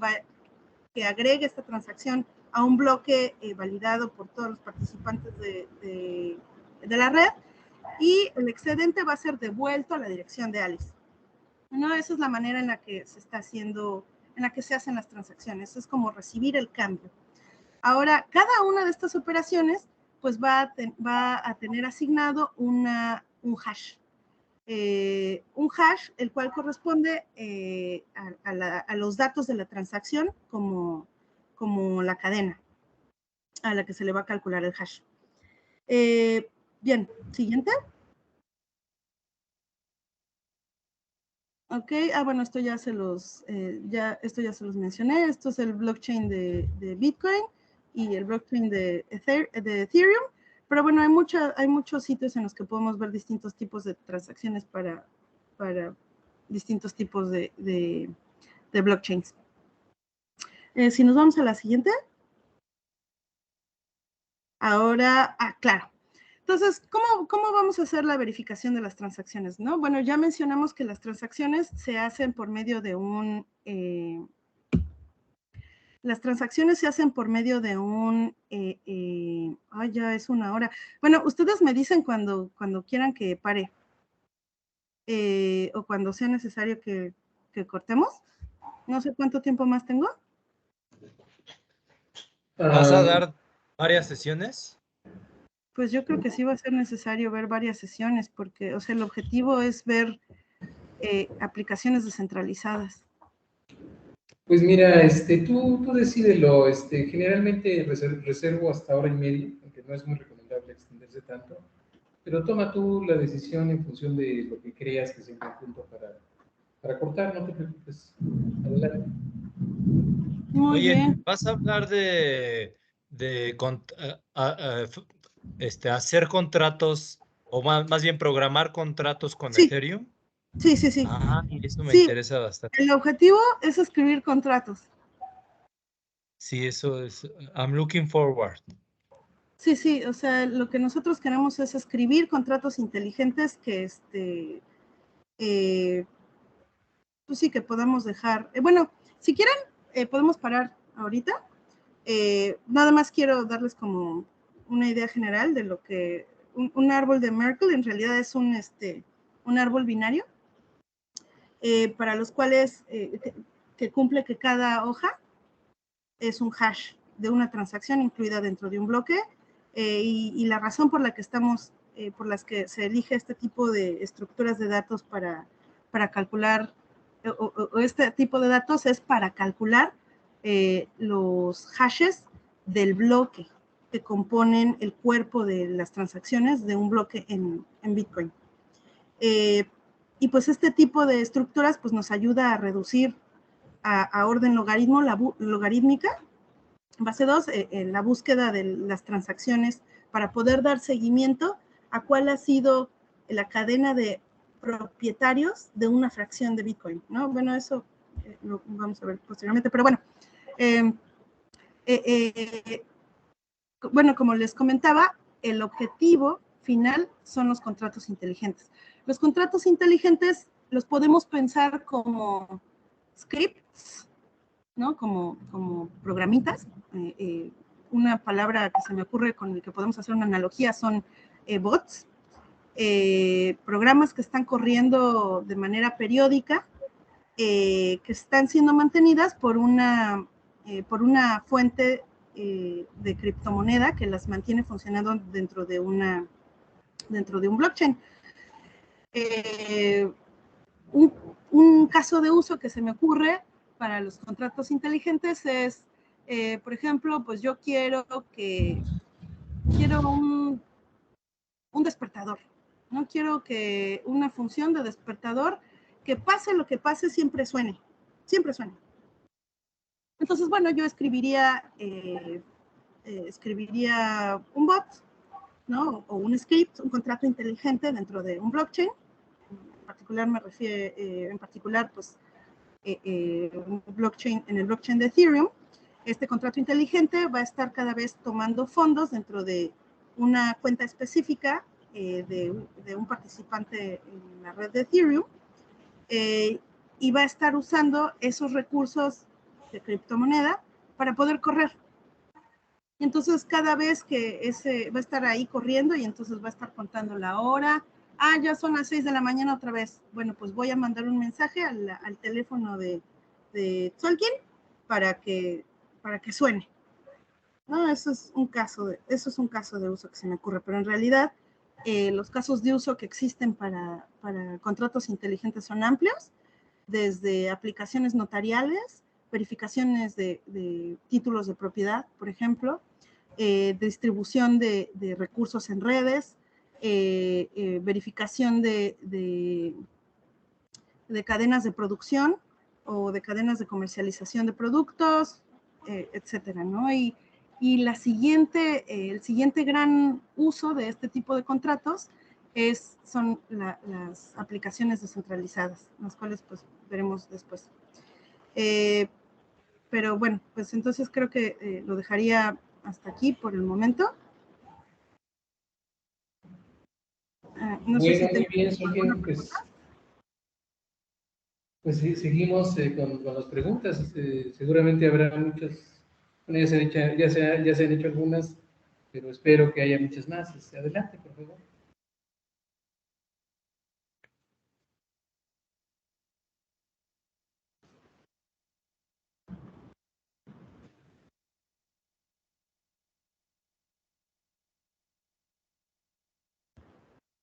agregue esta transacción a un bloque validado por todos los participantes de la red, y el excedente va a ser devuelto a la dirección de Alice. ¿No? Esa es la manera en la que se está haciendo, en la que se hacen las transacciones. Es como recibir el cambio. Ahora, cada una de estas operaciones pues va a tener asignado un hash. Un hash, el cual corresponde a los datos de la transacción como la cadena a la que se le va a calcular el hash. Bien, siguiente. Ok, bueno, esto ya se los mencioné. Esto es el blockchain de Bitcoin y el blockchain de Ethereum. Pero bueno, hay muchos sitios en los que podemos ver distintos tipos de transacciones para distintos tipos de blockchains. Si nos vamos a la siguiente. Ahora, claro. Entonces, ¿cómo vamos a hacer la verificación de las transacciones, no? Bueno, ya mencionamos que las transacciones se hacen por medio de un... ya es 1 hora. Bueno, ustedes me dicen cuando quieran que pare. O cuando sea necesario que cortemos. No sé cuánto tiempo más tengo. ¿Vas a dar varias sesiones? Pues yo creo que sí va a ser necesario ver varias sesiones, porque, o sea, el objetivo es ver aplicaciones descentralizadas. Pues mira, tú decídelo, generalmente reservo hasta 1h30, aunque no es muy recomendable extenderse tanto, pero toma tú la decisión en función de lo que creas que sea un punto para cortar, no te preocupes. Adelante. Muy bien. ¿Vas a hablar hacer contratos, o más bien programar contratos con Sí. Ethereum? Sí. Y eso me Sí, interesa bastante. el objetivo es escribir contratos. Sí, eso es. I'm looking forward. Sí, o sea, lo que nosotros queremos es escribir contratos inteligentes que, pues sí, que podamos dejar. Bueno, si quieren, podemos parar ahorita. Nada más quiero darles como una idea general de lo que un árbol de Merkle en realidad es un árbol binario, para los cuales que cumple que cada hoja es un hash de una transacción incluida dentro de un bloque, y la razón por la que por las que se elige este tipo de estructuras de datos para calcular, o este tipo de datos es para calcular los hashes del bloque que componen el cuerpo de las transacciones de un bloque en Bitcoin. Y pues este tipo de estructuras pues nos ayuda a reducir a orden logarítmica, base 2, en la búsqueda de las transacciones para poder dar seguimiento a cuál ha sido la cadena de propietarios de una fracción de Bitcoin, ¿no? Bueno, eso lo vamos a ver posteriormente, pero bueno. Bueno, como les comentaba, el objetivo final son los contratos inteligentes. Los contratos inteligentes los podemos pensar como scripts, ¿no? Como programitas. Una palabra que se me ocurre con el que podemos hacer una analogía son bots, programas que están corriendo de manera periódica, que están siendo mantenidas por una fuente de criptomoneda que las mantiene funcionando dentro de un blockchain. Un caso de uso que se me ocurre para los contratos inteligentes es, por ejemplo, pues yo quiero un despertador, ¿no? Quiero que una función de despertador, que pase lo que pase, siempre suene. Entonces, bueno, yo escribiría un bot, ¿no? O un script, un contrato inteligente dentro de un blockchain. En particular me refiero, pues, un blockchain, en el blockchain de Ethereum. Este contrato inteligente va a estar cada vez tomando fondos dentro de una cuenta específica de un participante en la red de Ethereum, y va a estar usando esos recursos de criptomoneda para poder correr. Y entonces cada vez que va a estar ahí corriendo y entonces va a estar contando la hora. Ah, ya son las 6 de la mañana otra vez. Bueno, pues voy a mandar un mensaje al teléfono de Tzolk'in para que suene. No, eso es un caso de uso que se me ocurre, pero en realidad los casos de uso que existen para contratos inteligentes son amplios, desde aplicaciones notariales, verificaciones de títulos de propiedad, por ejemplo, distribución de recursos en redes, verificación de cadenas de producción o de cadenas de comercialización de productos, etcétera, ¿no? Y el siguiente gran uso de este tipo de contratos son las aplicaciones descentralizadas, las cuales pues veremos después. Pero bueno, pues entonces creo que lo dejaría hasta aquí por el momento. No bueno, sé si muy bien, Tzolk'in, pues sí, seguimos con las preguntas. Seguramente habrá muchas, bueno, ya se han hecho algunas, pero espero que haya muchas más. Adelante, por favor.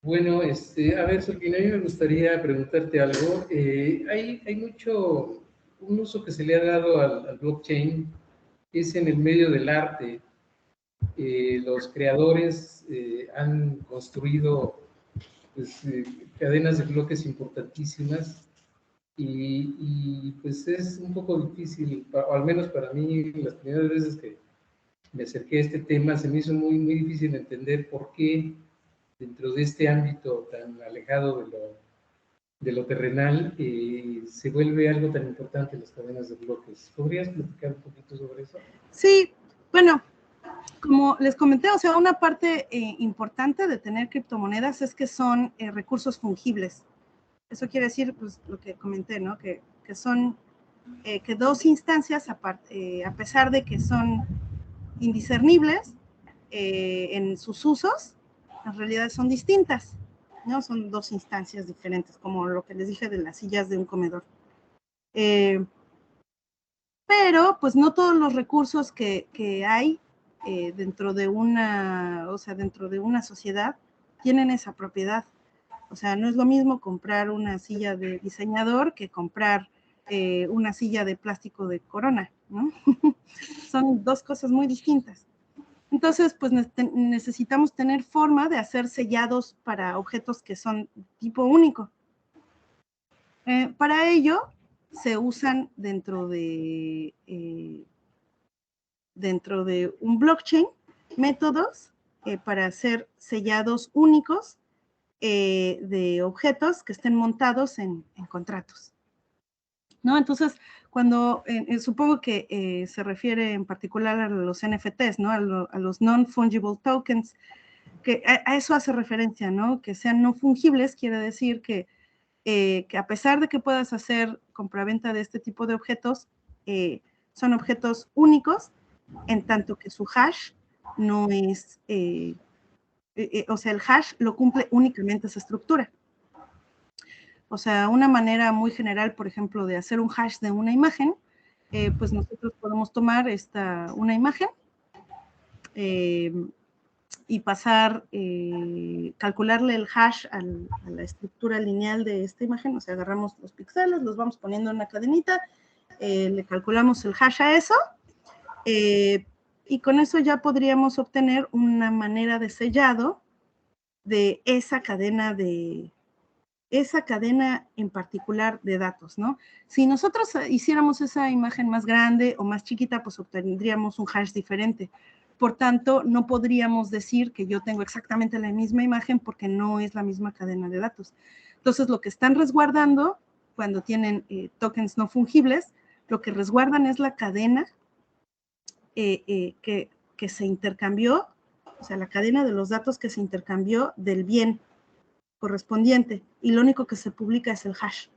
Bueno, a ver, Tzolk'in, a mí me gustaría preguntarte algo. Hay mucho, un uso que se le ha dado al blockchain, es en el medio del arte. Los creadores han construido pues, cadenas de bloques importantísimas y pues es un poco difícil, o al menos para mí, las primeras veces que me acerqué a este tema, se me hizo muy, muy difícil entender por qué dentro de este ámbito tan alejado de lo terrenal, se vuelve algo tan importante las cadenas de bloques. ¿Podrías platicar un poquito sobre eso? Sí, bueno, como les comenté, o sea, una parte importante de tener criptomonedas es que son recursos fungibles. Eso quiere decir, pues, lo que comenté, ¿no? Que son, que dos instancias, a pesar de que son indiscernibles en sus usos, en realidad son distintas, ¿no? Son dos instancias diferentes, como lo que les dije de las sillas de un comedor. Pero, pues, no todos los recursos que hay dentro de una sociedad tienen esa propiedad. O sea, no es lo mismo comprar una silla de diseñador que comprar una silla de plástico de Corona, ¿no? Son dos cosas muy distintas. Entonces, pues necesitamos tener forma de hacer sellados para objetos que son tipo único. Para ello, se usan dentro de un blockchain métodos para hacer sellados únicos de objetos que estén montados en contratos, ¿no? Entonces, cuando supongo que se refiere en particular a los NFTs, ¿no? A los non-fungible tokens, que a eso hace referencia, ¿no? Que sean no fungibles quiere decir que a pesar de que puedas hacer compraventa de este tipo de objetos, son objetos únicos, en tanto que su hash no es, o sea, el hash lo cumple únicamente esa estructura. O sea, una manera muy general, por ejemplo, de hacer un hash de una imagen, pues nosotros podemos tomar una imagen y pasar, calcularle el hash a la estructura lineal de esta imagen. O sea, agarramos los píxeles, los vamos poniendo en una cadenita, le calculamos el hash a eso, y con eso ya podríamos obtener una manera de sellado de esa cadena en particular de datos, ¿no? Si nosotros hiciéramos esa imagen más grande o más chiquita, pues obtendríamos un hash diferente. Por tanto, no podríamos decir que yo tengo exactamente la misma imagen porque no es la misma cadena de datos. Entonces, lo que están resguardando cuando tienen tokens no fungibles, lo que resguardan es la cadena que se intercambió o sea, la cadena de los datos que se intercambió del bien correspondiente, y lo único que se publica es el hash.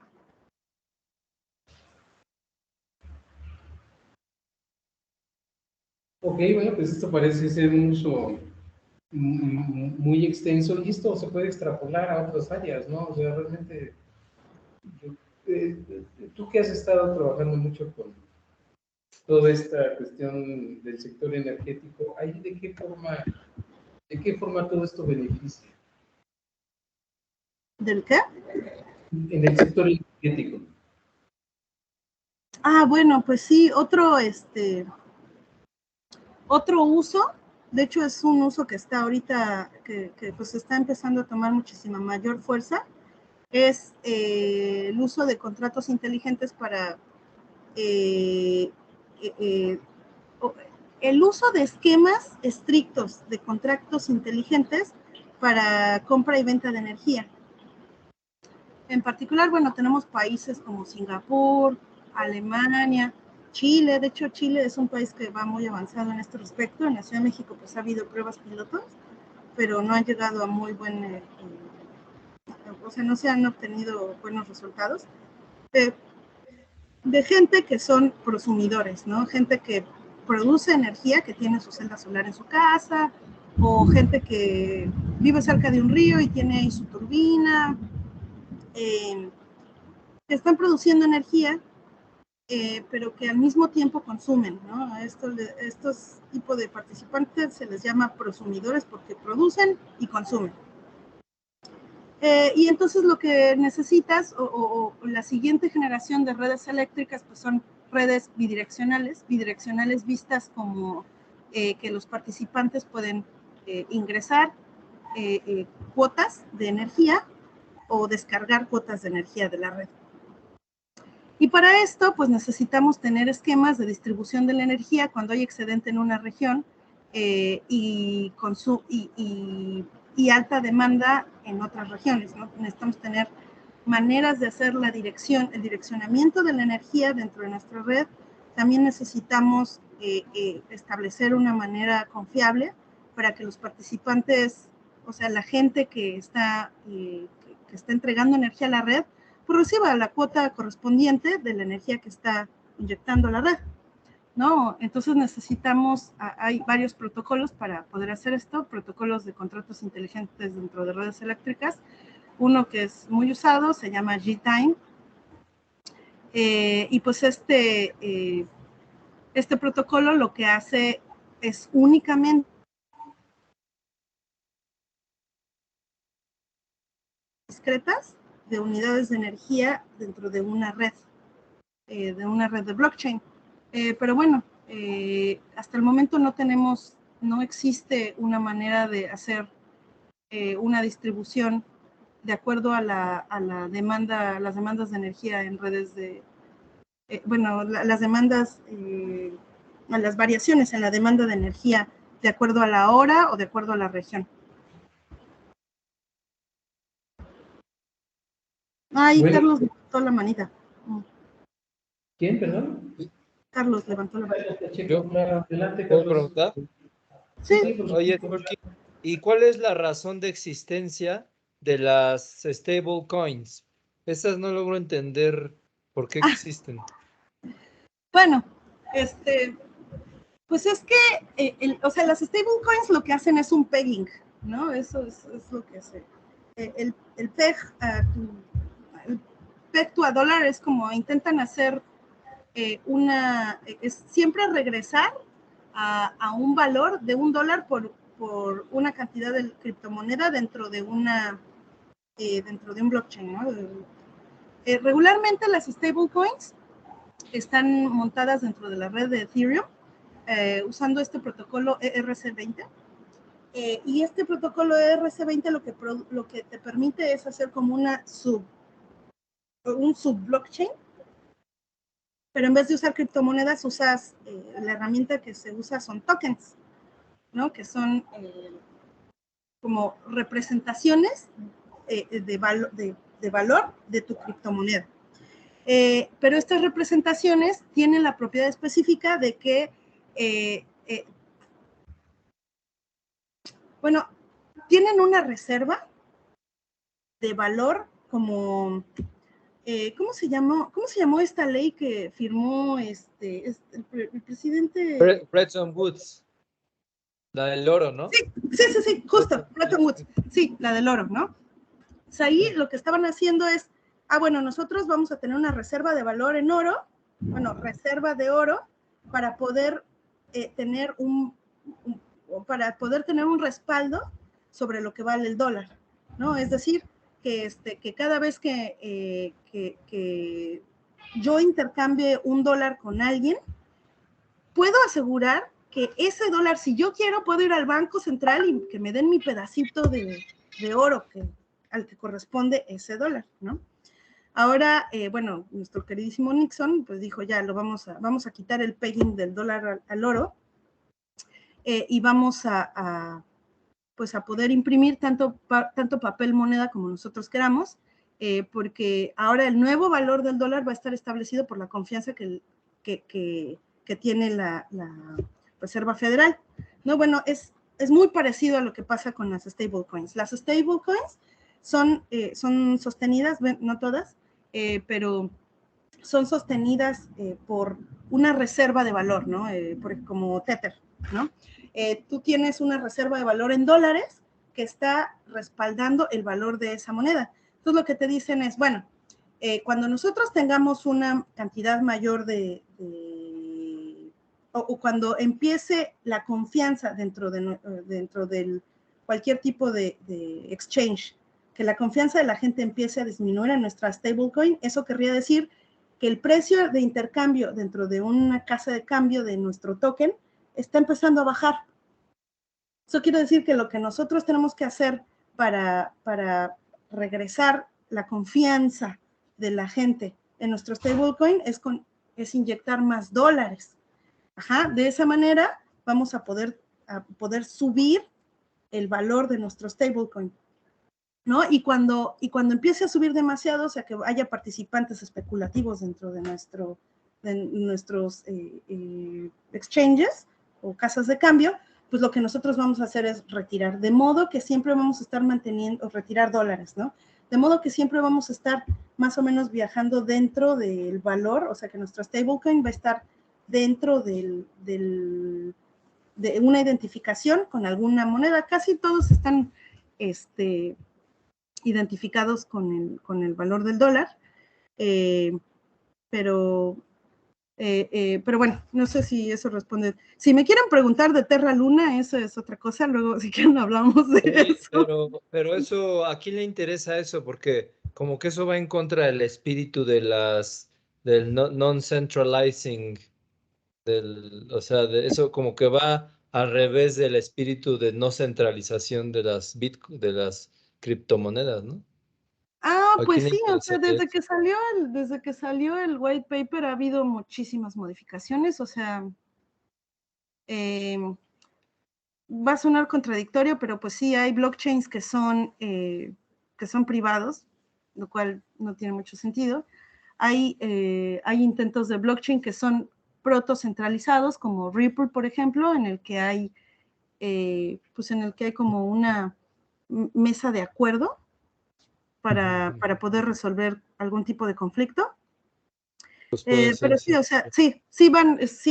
Ok, bueno, pues esto parece ser un uso muy extenso y esto se puede extrapolar a otras áreas, ¿no? O sea, realmente, tú que has estado trabajando mucho con toda esta cuestión del sector energético, ¿ahí de qué forma todo esto beneficia? ¿Del qué? En el sector energético. Ah, bueno, pues sí, otro uso, de hecho es un uso que está ahorita, que pues está empezando a tomar muchísima mayor fuerza, es el uso de contratos inteligentes para el uso de esquemas estrictos de contratos inteligentes para compra y venta de energía. En particular, bueno, tenemos países como Singapur, Alemania, Chile. De hecho, Chile es un país que va muy avanzado en este respecto. En la Ciudad de México pues ha habido pruebas pilotos, pero no han llegado a muy buen, o sea, no se han obtenido buenos resultados. De gente que son prosumidores, ¿no? Gente que produce energía, que tiene su celda solar en su casa, o gente que vive cerca de un río y tiene ahí su turbina, que están produciendo energía, pero que al mismo tiempo consumen, ¿no? A estos tipos de participantes se les llama prosumidores porque producen y consumen. Y entonces lo que necesitas, o la siguiente generación de redes eléctricas, pues son redes bidireccionales vistas como que los participantes pueden ingresar cuotas de energía o descargar cuotas de energía de la red. Y para esto, pues necesitamos tener esquemas de distribución de la energía cuando hay excedente en una región y alta demanda en otras regiones, ¿no? Necesitamos tener maneras de hacer el direccionamiento de la energía dentro de nuestra red. También necesitamos establecer una manera confiable para que los participantes, o sea, la gente que está entregando energía a la red, pues reciba la cuota correspondiente de la energía que está inyectando la red, ¿no? Entonces hay varios protocolos para poder hacer esto, protocolos de contratos inteligentes dentro de redes eléctricas. Uno que es muy usado se llama G-Time, y pues este protocolo lo que hace es únicamente discretas de unidades de energía dentro de una red de blockchain. Pero bueno, hasta el momento no existe una manera de hacer una distribución de acuerdo a las demandas de energía en redes las variaciones en la demanda de energía de acuerdo a la hora o de acuerdo a la región. Ay, bueno. Carlos levantó la manita. ¿Quién, perdón? Carlos levantó la manita. Adelante, ¿Puedo Carlos. preguntar? Sí. Oye, Turki, ¿y cuál es la razón de existencia de las stable coins? Esas no logro entender por qué existen. Bueno, pues es que, o sea, las stablecoins lo que hacen es un pegging, ¿no? Eso es lo que hace. El peg to a dólar es como intentan hacer es siempre regresar a un valor de $1 por una cantidad de criptomoneda dentro de un blockchain, ¿no? Regularmente las stablecoins están montadas dentro de la red de Ethereum, usando este protocolo ERC20. Y este protocolo ERC20 lo que te permite es hacer como un sub-blockchain, pero en vez de usar criptomonedas, usas la herramienta que se usa son tokens, ¿no? Que son como representaciones de valor de tu criptomoneda. Pero estas representaciones tienen la propiedad específica de que Bueno, tienen una reserva de valor como, ¿cómo se llamó esta ley que firmó el presidente? Bretton Woods, la del oro, ¿no? Sí, justo, Bretton Woods, sí, la del oro, ¿no? O sea, ahí lo que estaban haciendo es, bueno, nosotros vamos a tener una reserva de valor en oro, bueno, reserva de oro, para poder tener para poder tener un respaldo sobre lo que vale el dólar, ¿no? Es decir, que cada vez que yo intercambie un dólar con alguien, puedo asegurar que ese dólar, si yo quiero, puedo ir al Banco Central y que me den mi pedacito de oro al que corresponde ese dólar, ¿no? Ahora, bueno, nuestro queridísimo Nixon, pues dijo, ya, vamos a quitar el pegging del dólar al oro, y vamos pues a poder imprimir tanto papel moneda como nosotros queramos, porque ahora el nuevo valor del dólar va a estar establecido por la confianza que tiene la Reserva Federal. No, bueno, es muy parecido a lo que pasa con las stablecoins. Las stablecoins son sostenidas, no todas, pero son sostenidas por una reserva de valor, ¿no? Como Tether, ¿no? Tú tienes una reserva de valor en dólares que está respaldando el valor de esa moneda. Entonces lo que te dicen es, bueno, cuando nosotros tengamos una cantidad mayor o cuando empiece la confianza dentro del cualquier tipo de exchange, que la confianza de la gente empiece a disminuir en nuestra stablecoin, eso querría decir que el precio de intercambio dentro de una casa de cambio de nuestro token está empezando a bajar. Eso quiere decir que lo que nosotros tenemos que hacer para regresar la confianza de la gente en nuestro stablecoin es inyectar más dólares. De esa manera vamos a poder subir el valor de nuestro stablecoin, ¿no? Y cuando empiece a subir demasiado, o sea, que haya participantes especulativos dentro de nuestros exchanges o casas de cambio, pues lo que nosotros vamos a hacer es retirar, de modo que siempre vamos a estar manteniendo, retirar dólares, ¿no? De modo que siempre vamos a estar más o menos viajando dentro del valor, o sea, que nuestro stablecoin va a estar dentro de una identificación con alguna moneda. Casi todos están identificados con el valor del dólar, pero bueno, no sé si eso responde. Si me quieren preguntar de Terra Luna, eso es otra cosa, luego si quieren hablamos de eso. Pero eso, ¿a quién le interesa eso? Porque como que eso va en contra del espíritu del non-centralizing, o sea, de eso como que va al revés del espíritu de no centralización de las criptomonedas, ¿no? ¿A Pues quién le sí, o sea, interesaría eso? desde que salió el white paper ha habido muchísimas modificaciones, o sea, va a sonar contradictorio, pero pues sí, hay blockchains que son privados, lo cual no tiene mucho sentido. Hay intentos de blockchain que son protocentralizados, como Ripple, por ejemplo, en el que hay como una mesa de acuerdo para poder resolver algún tipo de conflicto. Pues puede ser, Pero sí, o sea, sí,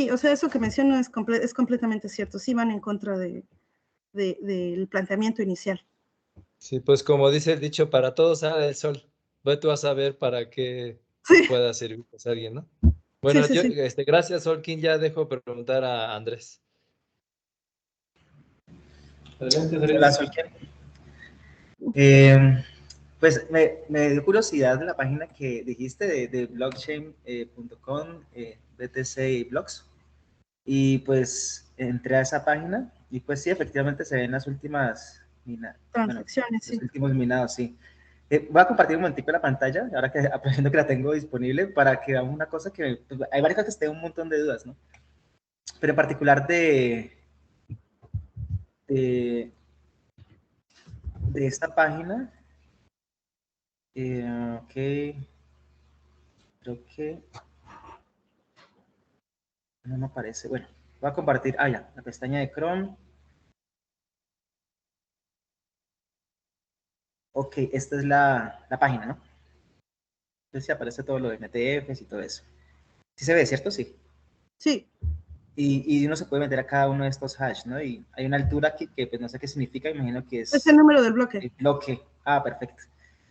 o sea, eso que menciono es completamente cierto, sí van en contra del planteamiento inicial. Sí, pues como dice el dicho, para todos sale el sol. Ve tú a saber para qué Sí, pueda servir a alguien, ¿no? sí, Bueno, sí, sí. gracias, Olkin. Ya dejo preguntar a Andrés. Adelante, Hola, Andrés. soy Ken. Pues me dio curiosidad de la página que dijiste de blockchain.com, BTC y Blocks. Y pues entré a esa página y pues sí, efectivamente se ven las últimas Transacciones, los sí. últimos minados, sí. Voy a compartir un momentico la pantalla, ahora que aprovechando que la tengo disponible, para que veamos una cosa que pues, hay varias cosas que tengo un montón de dudas, ¿no? Pero en particular de, de esta página, ok, creo que no me aparece. Bueno, voy a compartir, ya, la pestaña de Chrome. Ok, esta es la página, ¿no? Entonces sí aparece todo lo de MTFs y todo eso. Sí se ve, ¿cierto? Sí. Sí, Y uno se puede meter a cada uno de estos hash, ¿no? Y hay una altura aquí que pues no sé qué significa, imagino que es el es número del bloque. el bloque. Ah, perfecto.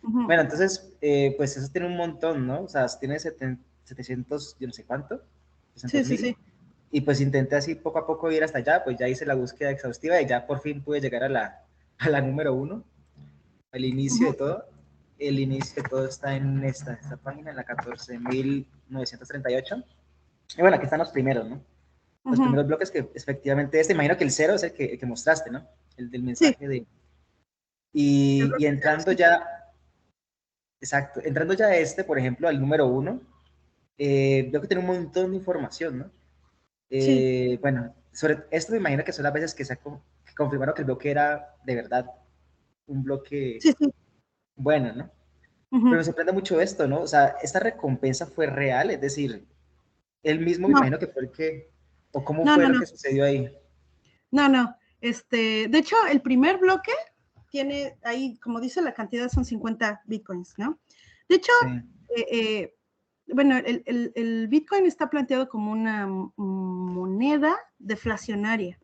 Ujú. Bueno, entonces, pues eso tiene un montón, ¿no? O sea, tiene 700, yo no sé cuánto, Sí, 600 sí, mil. sí. Y pues intenté así poco a poco ir hasta allá, pues ya hice la búsqueda exhaustiva y ya por fin pude llegar a la número 1, al inicio de Ujú. todo. El inicio de todo está en esta página, en la 14.938. Y bueno, aquí están los primeros, ¿no? Los Ujú. primeros bloques que efectivamente imagino que el 0 es el que mostraste, ¿no? El del Sí, mensaje de... el Y bloque cero, entrando sí. ya, exacto, entrando ya a por ejemplo, al número 1, veo que tiene un montón de información, ¿no? Sí, Bueno, sobre esto me imagino que son las veces que que confirmaron que el bloque era de verdad un bloque sí, sí. bueno, ¿no? Pero Ujú. me sorprende mucho esto, ¿no? O sea, esta recompensa fue real, es decir, él mismo me No, imagino que fue el que, o cómo no, fue no, lo no, que sucedió ahí. no, no. De hecho, el primer bloque tiene ahí, como dice, la cantidad son 50 bitcoins, ¿no? De hecho, Sí. bueno, el Bitcoin está planteado como una moneda deflacionaria.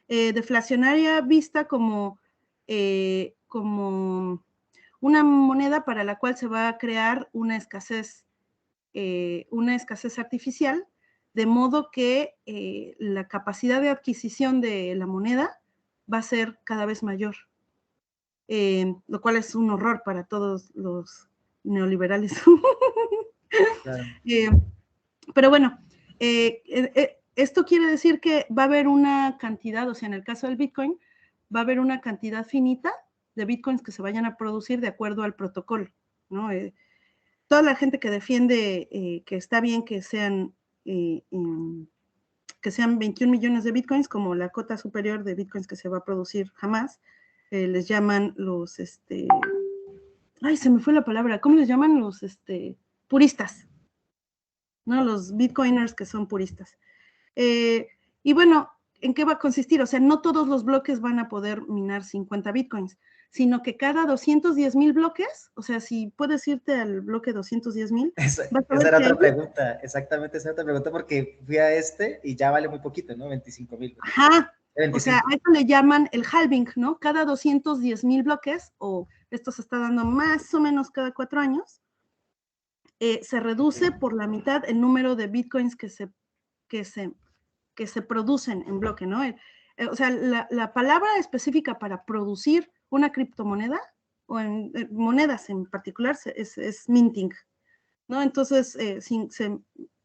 Deflacionaria vista como una moneda para la cual se va a crear una escasez artificial, de modo que la capacidad de adquisición de la moneda va a ser cada vez mayor, lo cual es un horror para todos los neoliberales. Claro. Pero bueno, esto quiere decir que va a haber una cantidad, o sea, en el caso del Bitcoin, va a haber una cantidad finita de Bitcoins que se vayan a producir de acuerdo al protocolo, ¿no? Toda la gente que defiende que está bien que sean 21 millones de Bitcoins, como la cota superior de Bitcoins que se va a producir jamás, les llaman los, ay, se me fue la palabra, ¿cómo les llaman? Los, puristas, ¿no? Los Bitcoiners que son puristas. Y bueno, ¿en qué va a consistir? O sea, no todos los bloques van a poder minar 50 bitcoins, sino que cada 210,000 bloques, o sea, si puedes irte al bloque 210,000, Esa, vas a esa ver era que ahí, otra pregunta, exactamente esa era otra pregunta, porque fui a y ya vale muy poquito, ¿no? 25,000. ajá, o sea, 25. a eso le llaman el halving, ¿no? Cada 210,000 bloques, o esto se está dando más o menos cada 4 años, se reduce por la mitad el número de bitcoins que se producen en bloque, ¿no? O sea, la palabra específica para producir una criptomoneda, o en monedas en particular, es minting, ¿no? Entonces,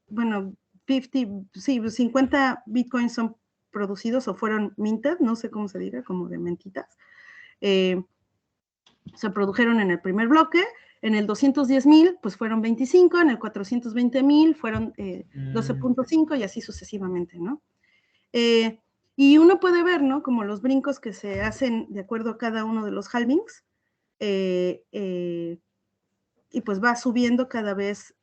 bueno, 50 bitcoins son producidos o fueron minted, no sé cómo se diga, como de mentitas. Se produjeron en el primer bloque, en el 210,000, pues fueron 25, en el 420,000 fueron 12.5 y así sucesivamente, ¿no? Y uno puede ver, ¿no? Como los brincos que se hacen de acuerdo a cada uno de los halvings, y pues va subiendo cada vez,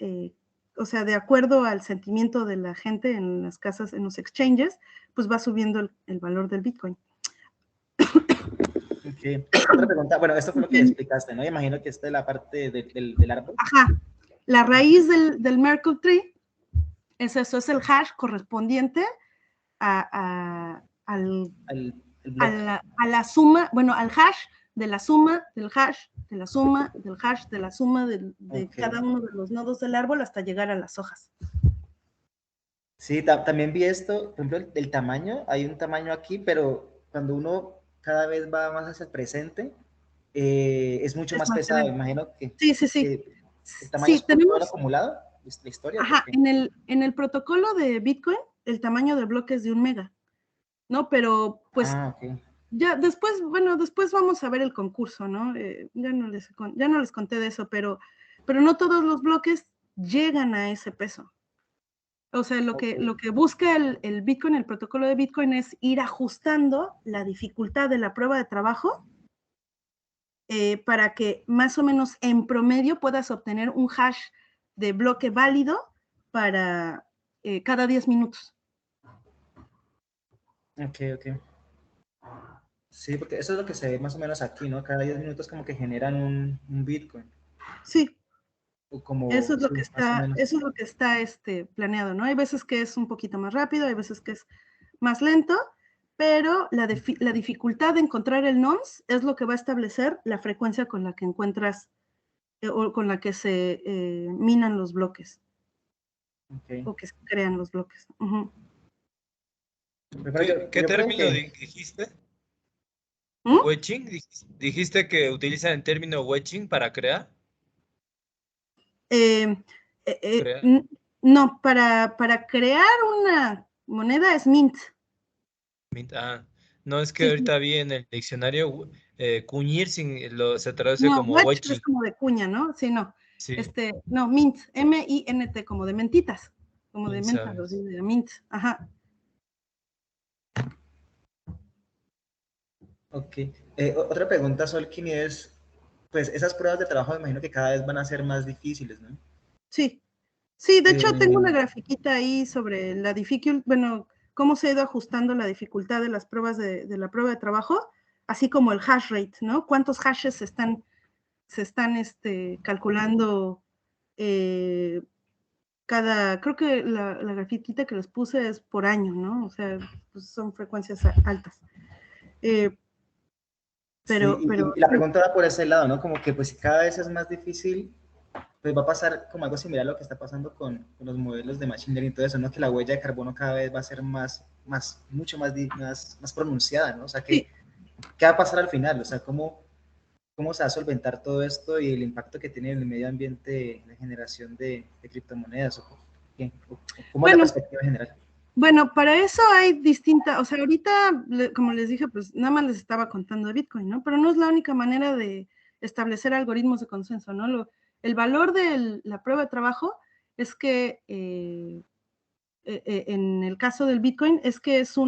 o sea, de acuerdo al sentimiento de la gente en las casas, en los exchanges, pues va subiendo el valor del Bitcoin. Okay. Otra pregunta, bueno, esto fue lo que explicaste, ¿no? Imagino que esta es la parte del árbol. Ajá, la raíz del Merkle Tree es eso, es el hash correspondiente al El bloque. a la suma, bueno, al hash de la suma del hash, de la suma del hash, de la suma de Okay. cada uno de los nodos del árbol hasta llegar a las hojas. Sí, también vi esto, por ejemplo, el tamaño, hay un tamaño aquí, pero cuando uno cada vez va más hacia el presente, es mucho Es más más pesado, grande. imagino que Sí, sí, sí. el tamaño Sí, es por todo lo tenemos, acumulado, la historia, ¿por ajá, qué? en el protocolo de Bitcoin, el tamaño del bloque es de 1 mega, ¿no? Pero pues Ah, ok. ya después, bueno, después vamos a ver el concurso, ¿no? Ya no les conté de eso, pero no todos los bloques llegan a ese peso. O sea, lo que busca el Bitcoin, el protocolo de Bitcoin, es ir ajustando la dificultad de la prueba de trabajo para que más o menos en promedio puedas obtener un hash de bloque válido para cada 10 minutos. Ok, ok. Sí, porque eso es lo que se ve más o menos aquí, ¿no? Cada 10 minutos como que generan un Bitcoin. Sí, O como, eso es lo sí, que más o está, menos. eso es lo que está planeado, ¿no? Hay veces que es un poquito más rápido, hay veces que es más lento, pero la dificultad de encontrar el nonce es lo que va a establecer la frecuencia con la que encuentras o con la que se minan los bloques Okay. o que se crean los bloques. Ujú. ¿Qué Yo creo término que dijiste? ¿Mm? ¿Wedging? ¿Dijiste que utilizan el término wedging para crear? Eh, ¿Crear? no, para crear una moneda es mint. Ah, no, es que Sí, sí. ahorita vi en el diccionario cuñir se traduce No, como wedge es wedging. como de cuña, ¿no? Sí, no. Sí, No, mint, M-I-N-T, como de mentitas, como de quién mentas, sabe. así de mint. Ajá. ok. Otra pregunta, Solkin, es, pues esas pruebas de trabajo me imagino que cada vez van a ser más difíciles, ¿no? Sí. Sí, de hecho tengo una Eh, grafiquita ahí sobre la dificultad, bueno, cómo se ha ido ajustando la dificultad de las pruebas de la prueba de trabajo, así como el hash rate, ¿no? Cuántos hashes se están calculando creo que la grafiquita que les puse es por año, ¿no? O sea, pues son frecuencias altas. sí, Pero y la pregunta va por ese lado, ¿no? Como que pues si cada vez es más difícil, pues va a pasar como algo similar a lo que está pasando con los modelos de Machine Learning y todo eso, ¿no? Que la huella de carbono cada vez va a ser mucho más pronunciada, ¿no? O sea, sí, ¿qué va a pasar al final? O sea, ¿cómo se va a solventar todo esto y el impacto que tiene en el medio ambiente la generación de criptomonedas? ¿Cómo es la bueno, perspectiva general? Bueno, para eso hay distintas, o sea, ahorita, como les dije, pues nada más les estaba contando de Bitcoin, ¿no? Pero no es la única manera de establecer algoritmos de consenso, ¿no? El valor de la prueba de trabajo es que, en el caso del Bitcoin, es que sí,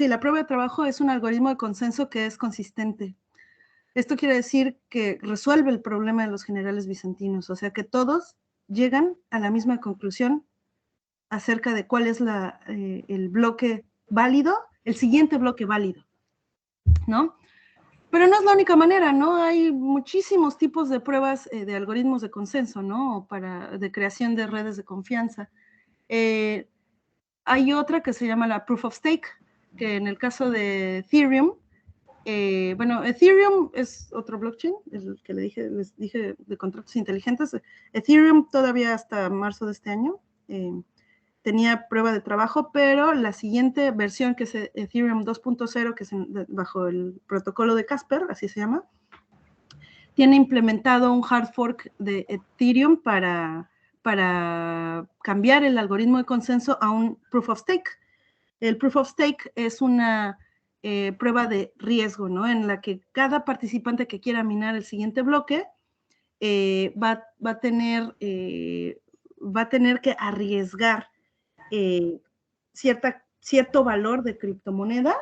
la prueba de trabajo es un algoritmo de consenso que es consistente. Esto quiere decir que resuelve el problema de los generales bizantinos, o sea, que todos llegan a la misma conclusión acerca de cuál es el bloque válido, el siguiente bloque válido, ¿no? Pero no es la única manera, ¿no? Hay muchísimos tipos de pruebas de algoritmos de consenso, ¿no? De creación de redes de confianza. Hay otra que se llama la Proof of Stake, que en el caso de Ethereum, bueno, Ethereum es otro blockchain, el que les dije de contratos inteligentes. Ethereum todavía hasta marzo de este año tenía prueba de trabajo, pero la siguiente versión, que es Ethereum 2.0, que es bajo el protocolo de Casper, así se llama, tiene implementado un hard fork de Ethereum para cambiar el algoritmo de consenso a un proof of stake. El proof of stake es una prueba de riesgo, ¿no? En la que cada participante que quiera minar el siguiente bloque va a tener que arriesgar cierto valor de criptomoneda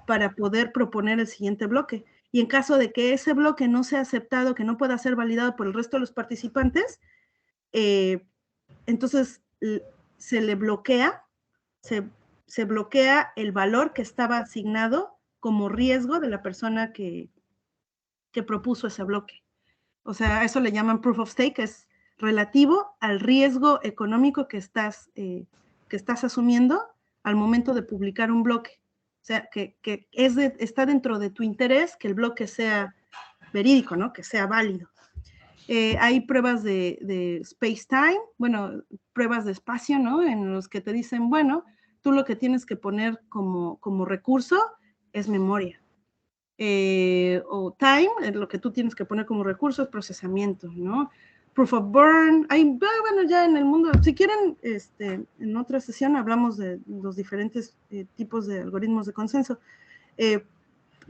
para poder proponer el siguiente bloque. Y en caso de que ese bloque no sea aceptado, que no pueda ser validado por el resto de los participantes, entonces se le bloquea, se bloquea el valor que estaba asignado como riesgo de la persona que propuso ese bloque. O sea, a eso le llaman proof of stake, es relativo al riesgo económico que estás asumiendo al momento de publicar un bloque. O sea, que está dentro de tu interés que el bloque sea verídico, ¿no? Que sea válido. Hay pruebas de space-time, bueno, pruebas de espacio, ¿no? En los que te dicen, bueno, tú lo que tienes que poner como recurso es memoria. O time, lo que tú tienes que poner como recurso es procesamiento, ¿no? Proof of burn, bueno, ya en el mundo, si quieren, en otra sesión hablamos de los diferentes tipos de algoritmos de consenso,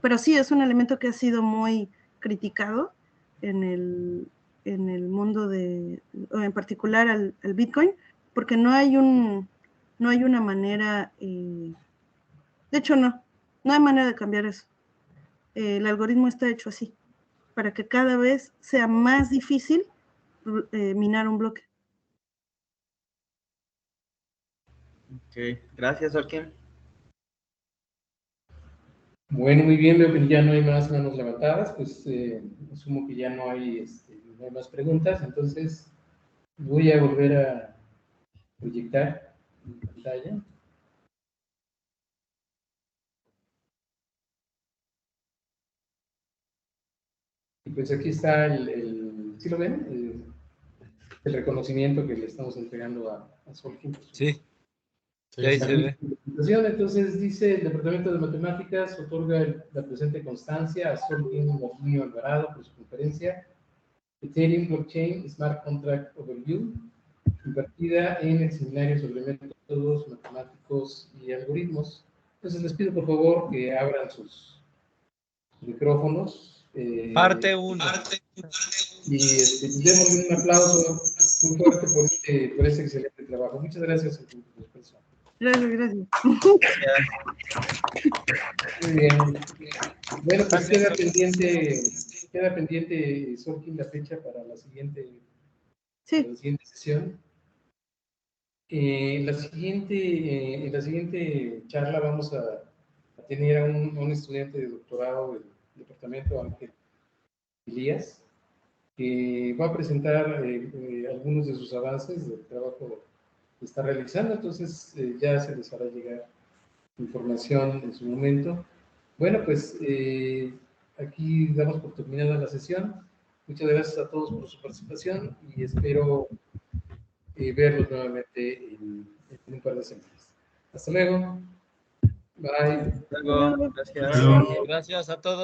pero sí es un elemento que ha sido muy criticado en el mundo en particular al Bitcoin, porque no hay una manera, de hecho no hay manera de cambiar eso. El algoritmo está hecho así, para que cada vez sea más difícil minar un bloque. Ok, gracias, Solkin. Bueno, muy bien, veo que ya no hay más manos levantadas, pues asumo que ya no hay más preguntas, entonces voy a volver a proyectar mi pantalla. Y pues aquí está ¿sí lo ven? El reconocimiento que le estamos entregando a Solkin. Sí, ahí se ve. Entonces dice, el Departamento de Matemáticas otorga la presente constancia a Solkin Moginio Alvarado por su conferencia Ethereum Blockchain Smart Contract Overview, impartida en el seminario sobre métodos matemáticos y algoritmos. Entonces les pido por favor que abran sus micrófonos. Parte 1. Y pues démosle un aplauso muy fuerte por este excelente trabajo. Muchas gracias a tu persona. Gracias. Muy bien. Bueno, pues queda pendiente, Solkin, la fecha para la siguiente sesión. En la siguiente charla vamos a tener a un estudiante de doctorado del departamento, Ángel Elías, que va a presentar algunos de sus avances del trabajo que está realizando. Entonces ya se les hará llegar información en su momento. Bueno, pues aquí damos por terminada la sesión. Muchas gracias a todos por su participación y espero verlos nuevamente en un par de semanas. Hasta luego. Bye. Luego, gracias. Gracias a todos.